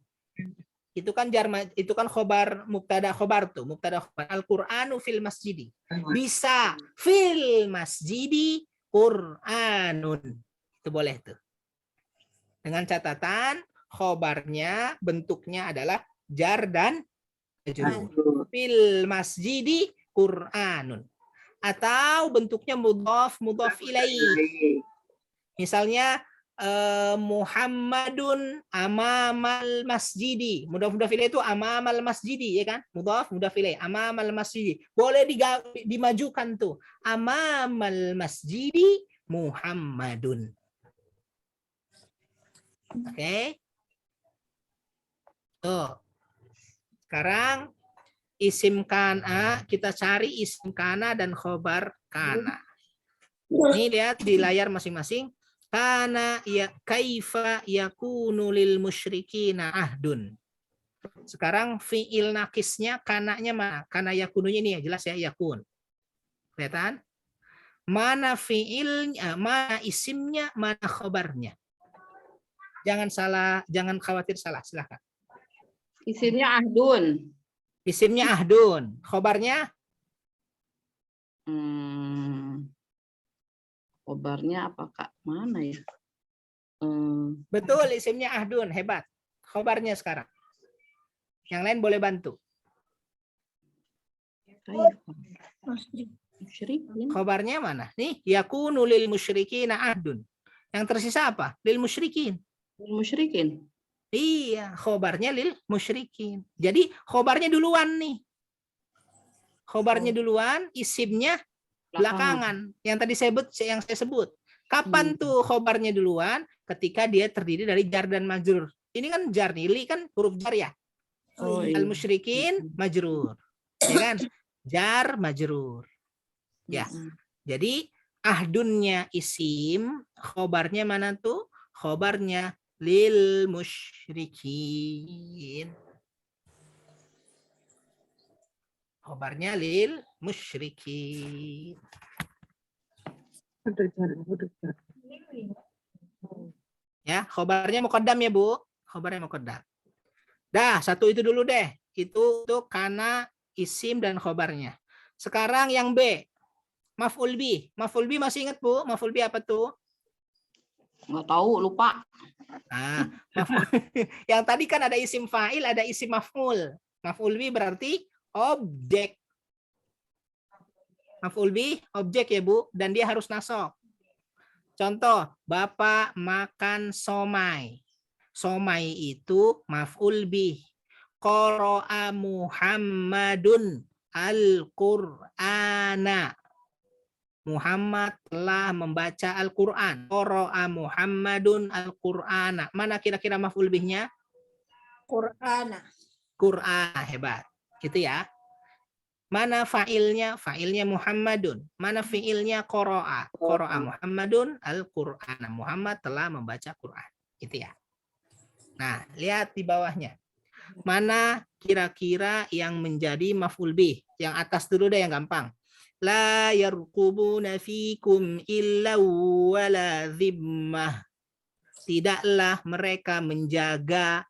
Itu kan itu kan khobar mubtada khobar tuh, mubtada khobar. Al-Qur'anu fil masjidi. Bisa fil masjidi Qur'anun. Itu boleh tuh. Dengan catatan khobarnya bentuknya adalah jar dan majrur. Fil masjidi Qur'anun. Atau bentuknya mudhaf ilaih. Misalnya Muhammadun amamal masjidi. Mudhaf ilaih itu amamal masjidi, ya kan? Mudhaf ilaih amamal masjidi. Boleh dimajukan tuh. Amamal masjidi Muhammadun. Oke. Tuh. Sekarang isim kana, kita cari isim kana dan khobar kana. Ini lihat di layar masing-masing. Kana ya kaifa yakunu lil musyrikina ahdun. Sekarang fiil nakisnya kananya mana? Kana yakununya ini ya, jelas ya, yakun. Kelihatan? Mana fiilnya, mana isimnya, mana khobarnya. Jangan salah, jangan khawatir salah, silakan. Isimnya ahdun. Isimnya ahdun, khobarnya khobarnya apa Kak? Mana ya? betul, isimnya ahdun, hebat. Khobarnya sekarang. Yang lain boleh bantu. Musyrikin. Khobarnya mana? Nih, yakunu lil musyrikina ahdun. Yang tersisa apa? Lil musyrikin. Musyrikin. Iya, khobarnya lil musyrikin. Jadi khobarnya duluan nih. Khobarnya duluan, isimnya belakangan. Yang tadi yang saya sebut. Kapan tuh khobarnya duluan? Ketika dia terdiri dari jar dan majrur. Ini kan jar, li kan huruf jar ya. Oh, iya. Al musyrikin majrur. Ya kan? Jar majrur. Ya. Jadi ahdunnya isim, khobarnya mana tuh? Khobarnya lil musyrikin. Khobarnya lil musyrikin. Ya, khobarnya muqaddam ya, Bu. Khobarnya muqaddam. Dah, satu itu dulu deh. Itu tuh kana isim dan khobarnya. Sekarang yang B. Maf'ul bi. Maf'ul bi masih ingat, Bu? Maf'ul bi apa tuh? Nggak tahu, lupa. Nah, yang tadi kan ada isim fa'il, ada isim maf'ul. Maf'ul bi berarti objek. Maf'ul bi objek ya, Bu, dan dia harus nasab. Contoh, Bapak makan somai. Somai itu maf'ul bi. Qara'a Muhammadun al-Qur'ana. Muhammad telah membaca Al-Quran. Qara'a Muhammadun Al-Qur'ana. Mana kira-kira maf'ul bihnya? Qur'ana. Qur'an, hebat. Gitu ya. Mana fa'ilnya? Fa'ilnya Muhammadun. Mana fi'ilnya? Qara'a. Qara'a Muhammadun Al-Qur'ana. Muhammad telah membaca Quran. Gitu ya. Nah, lihat di bawahnya. Mana kira-kira yang menjadi maf'ul bih? Yang atas dulu deh yang gampang. La yarqubuna fikum illa wala dhimmah. Tidaklah mereka menjaga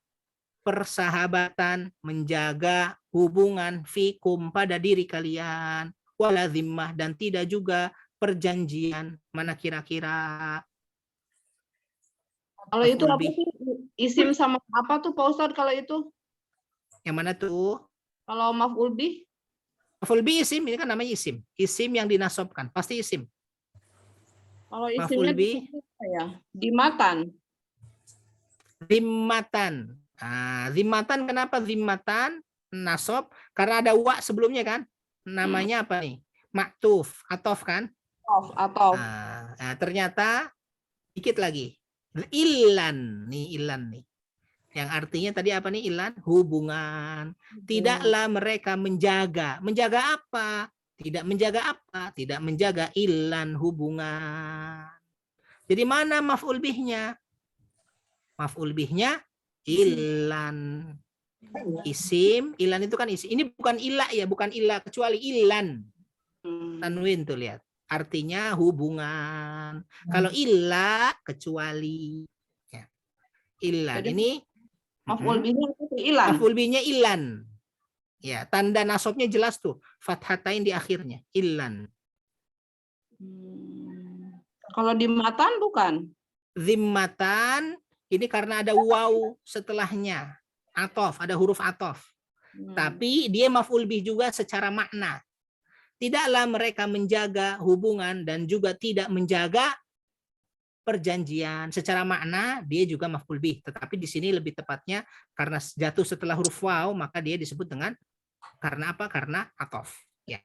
persahabatan, menjaga hubungan fikum pada diri kalian, wala dhimmah, dan tidak juga perjanjian. Mana kira-kira? Kalau itu apa Maf'ul bih. sih? Isim sama apa tuh Pak Ustadz kalau itu? Yang mana tuh? Kalau maf'ul bih? Maf'ul bih isim, ini kan namanya isim. Isim yang dinasobkan, pasti isim. Kalau Maf'ul isimnya bih, apa ya? Dimatan. zimmatan. Nah, zimmatan kenapa zimmatan? Nasob, karena ada wa sebelumnya kan? Namanya apa nih? Maktuf, atof kan? Atau Nah, ternyata dikit lagi. Ilan nih. Yang artinya tadi apa nih ilan? Hubungan. Tidaklah mereka menjaga. Menjaga apa? Tidak menjaga apa? Tidak menjaga ilan hubungan. Jadi mana maf'ul bihnya? Maf'ul bihnya ilan. Isim, ilan itu kan isim. Ini bukan ilah ya, bukan ilah kecuali ilan. Tanwin tuh lihat. Artinya hubungan. Kalau ilah kecuali. Ya. Ilan. Jadi, Ini maf'ul bihnya itu ilan. maf'ul bihnya ilan. Ya, tanda nasabnya jelas tuh. Fathatain di akhirnya. Ilan. Kalau di matan bukan? Zimmatan ini karena ada waw setelahnya. Atof, ada huruf atof. Tapi dia maf'ul bih juga secara makna. Tidaklah mereka menjaga hubungan dan juga tidak menjaga perjanjian. Secara makna dia juga maf'ul bih. Tetapi di sini lebih tepatnya karena jatuh setelah huruf waw maka dia disebut dengan karena apa? Karena atof. Ya.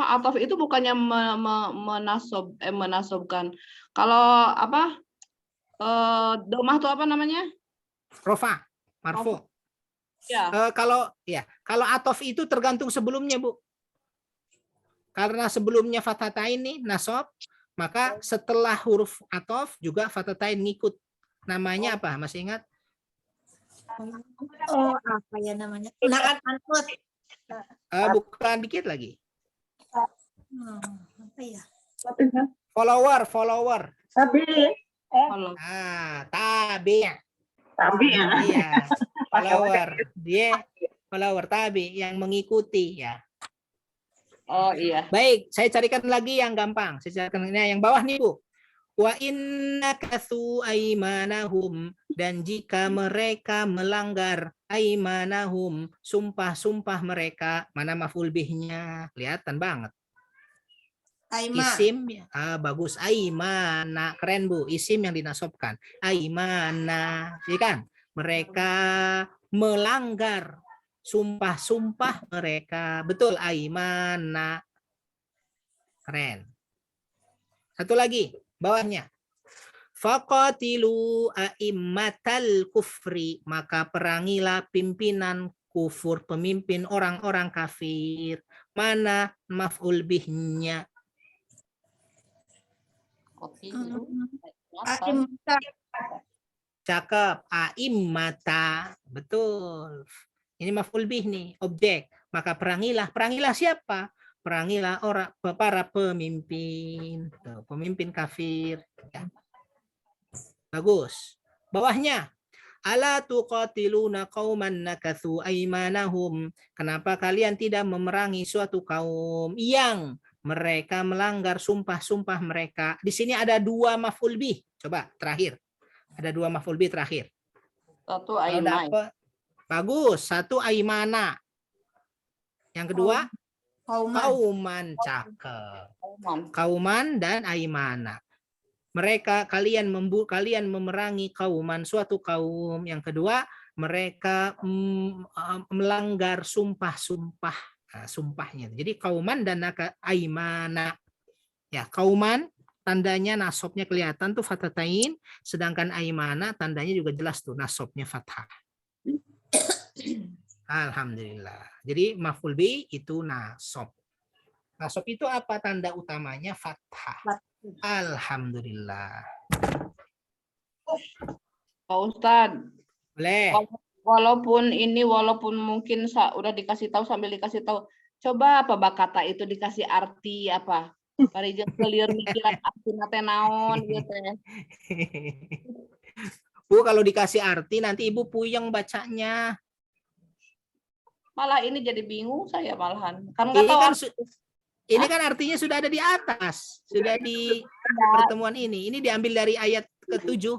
Atof itu bukannya menasobkan. Kalau apa? Domah itu apa namanya? Rofa, marfu. Ya. Kalau atof itu tergantung sebelumnya, Bu. Karena sebelumnya fathatain nih nasob, maka setelah huruf atof juga fathatain ngikut. Namanya apa? Masih ingat? Oh, apa ya namanya? Naat manut. Bukan, dikit lagi. Apa ya? Follower. Tapi Tabi. ya. Iya. Follower. Dia follower tabi yang mengikuti ya. Oh iya. Baik, saya carikan lagi yang gampang. Saya carikan yang bawah nih, Bu. Wa inna kathu aimanahum, dan jika mereka melanggar aimanahum, sumpah-sumpah mereka, mana maf'ul bihnya? Kelihatan banget. Aima. Isim, bagus. Aimana, keren Bu. Isim yang dinasobkan. Aimana, ya kan? Mereka melanggar sumpah-sumpah mereka. Betul, aimana. Keren. Satu lagi, bawahnya. Faqatilu a'immatal kufri, maka perangilah pimpinan kufur, pemimpin orang-orang kafir. Mana maf'ul bihnya? Aimata. Cakep. A'immata. Betul. Ini maf'ul bih nih, objek. Maka perangilah. Perangilah siapa? Perangilah orang, para pemimpin. Tuh, pemimpin kafir. Ya. Bagus. Bawahnya. Ala tuqatiluna qauman nakathu aimanahum. Kenapa kalian tidak memerangi suatu kaum yang mereka melanggar sumpah-sumpah mereka? Di sini ada dua maf'ul bih. Coba terakhir. Ada dua maf'ul bih terakhir. Satu aimai. Bagus. Satu aimana. Yang kedua kauman. Cakep. Kauman dan aimana. Mereka kalian memerangi kauman, suatu kaum. Yang kedua, mereka melanggar sumpah-sumpah. Nah, sumpahnya. Jadi kauman dan aimana. Ya, kauman tandanya nasobnya kelihatan tuh fathatain, sedangkan aimana tandanya juga jelas tuh nasobnya fathah. Alhamdulillah. Jadi maf'ul bih itu nasob. Nasob itu apa tanda utamanya? Fathah. Alhamdulillah. Pak Ustadz. Boleh. walaupun mungkin udah dikasih tahu sambil dikasih tahu, coba apa kata itu dikasih arti apa? Parijeng kelir mikiran arti nate naon gitu ya. Bu, kalau dikasih arti nanti Ibu puyeng bacanya. Malah ini jadi bingung saya malahan. Kan nggak Ini tahu kan ini kan artinya sudah ada di atas, sudah di pertemuan ini. Ini diambil dari ayat ke-7.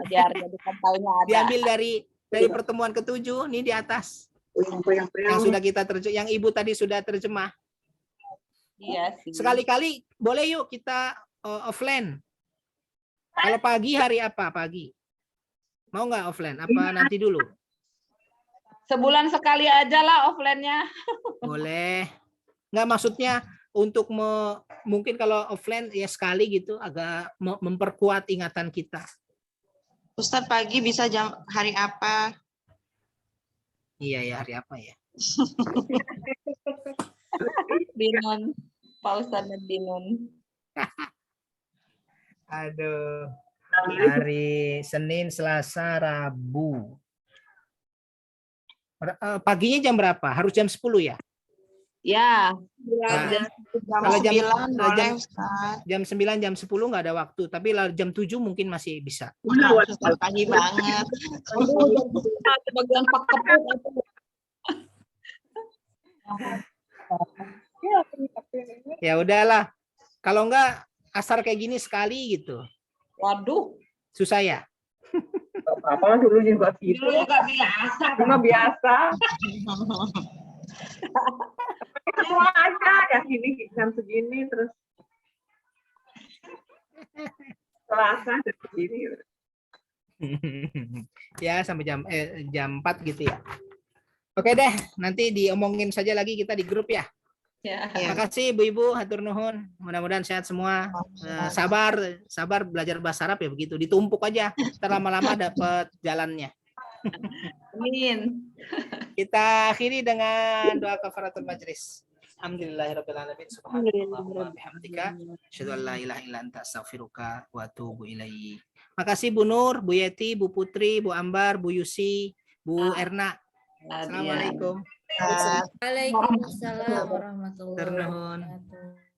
biar jadi tahunya ada. Diambil dari pertemuan ke-7, ini di atas. Yang sudah kita yang Ibu tadi sudah terjemah. Iya sih. Sekali-kali boleh yuk kita offline. Kalau pagi hari apa pagi? Mau nggak offline? Apa nanti dulu? Sebulan sekali aja lah offline-nya. Boleh. Nggak, maksudnya untuk mungkin kalau offline ya sekali gitu agak memperkuat ingatan kita. Ustadz pagi bisa jam hari apa? Iya ya, hari apa ya? Binun. Pak Ustadz Binun. Aduh. Hari Senin, Selasa, Rabu. Paginya jam berapa? Harus jam 10 ya? Ya. Kalau Jam 9 boleh, Ustadz. jam 9, jam 10 nggak ada waktu. Tapi jam 7 mungkin masih bisa. Ustadz pagi banget. Bagian pakeput. Ya udahlah. Kalau nggak asar kayak gini sekali gitu. Waduh. Susah ya? Apa dulu juga gitu. Dulu nggak biasa. Cuma biasa. Semua aja ya gini jam segini terus Selasa jam segini. Ya sampai jam 4 gitu ya. Oke deh, nanti diomongin saja lagi kita di grup ya. Ya. Iya. Makasih Ibu-ibu, hatur nuhun. Mudah-mudahan sehat semua. Sabar belajar bahasa Arab ya begitu. Ditumpuk aja, terlama-lama dapat jalannya. Amin. Kita akhiri dengan doa kafaratul majlis. Alhamdulillahirabbil alamin. Subhanallahumma bihamdika, asyhadu an la ilaha illa anta astaghfiruka wa atubu ilaik. Makasih Bu Nur, Bu Yeti, Bu Putri, Bu Ambar, Bu Yusi, Bu Erna. Assalamualaikum. Waalaikumsalam warahmatullahi Ternuhun. wabarakatuh.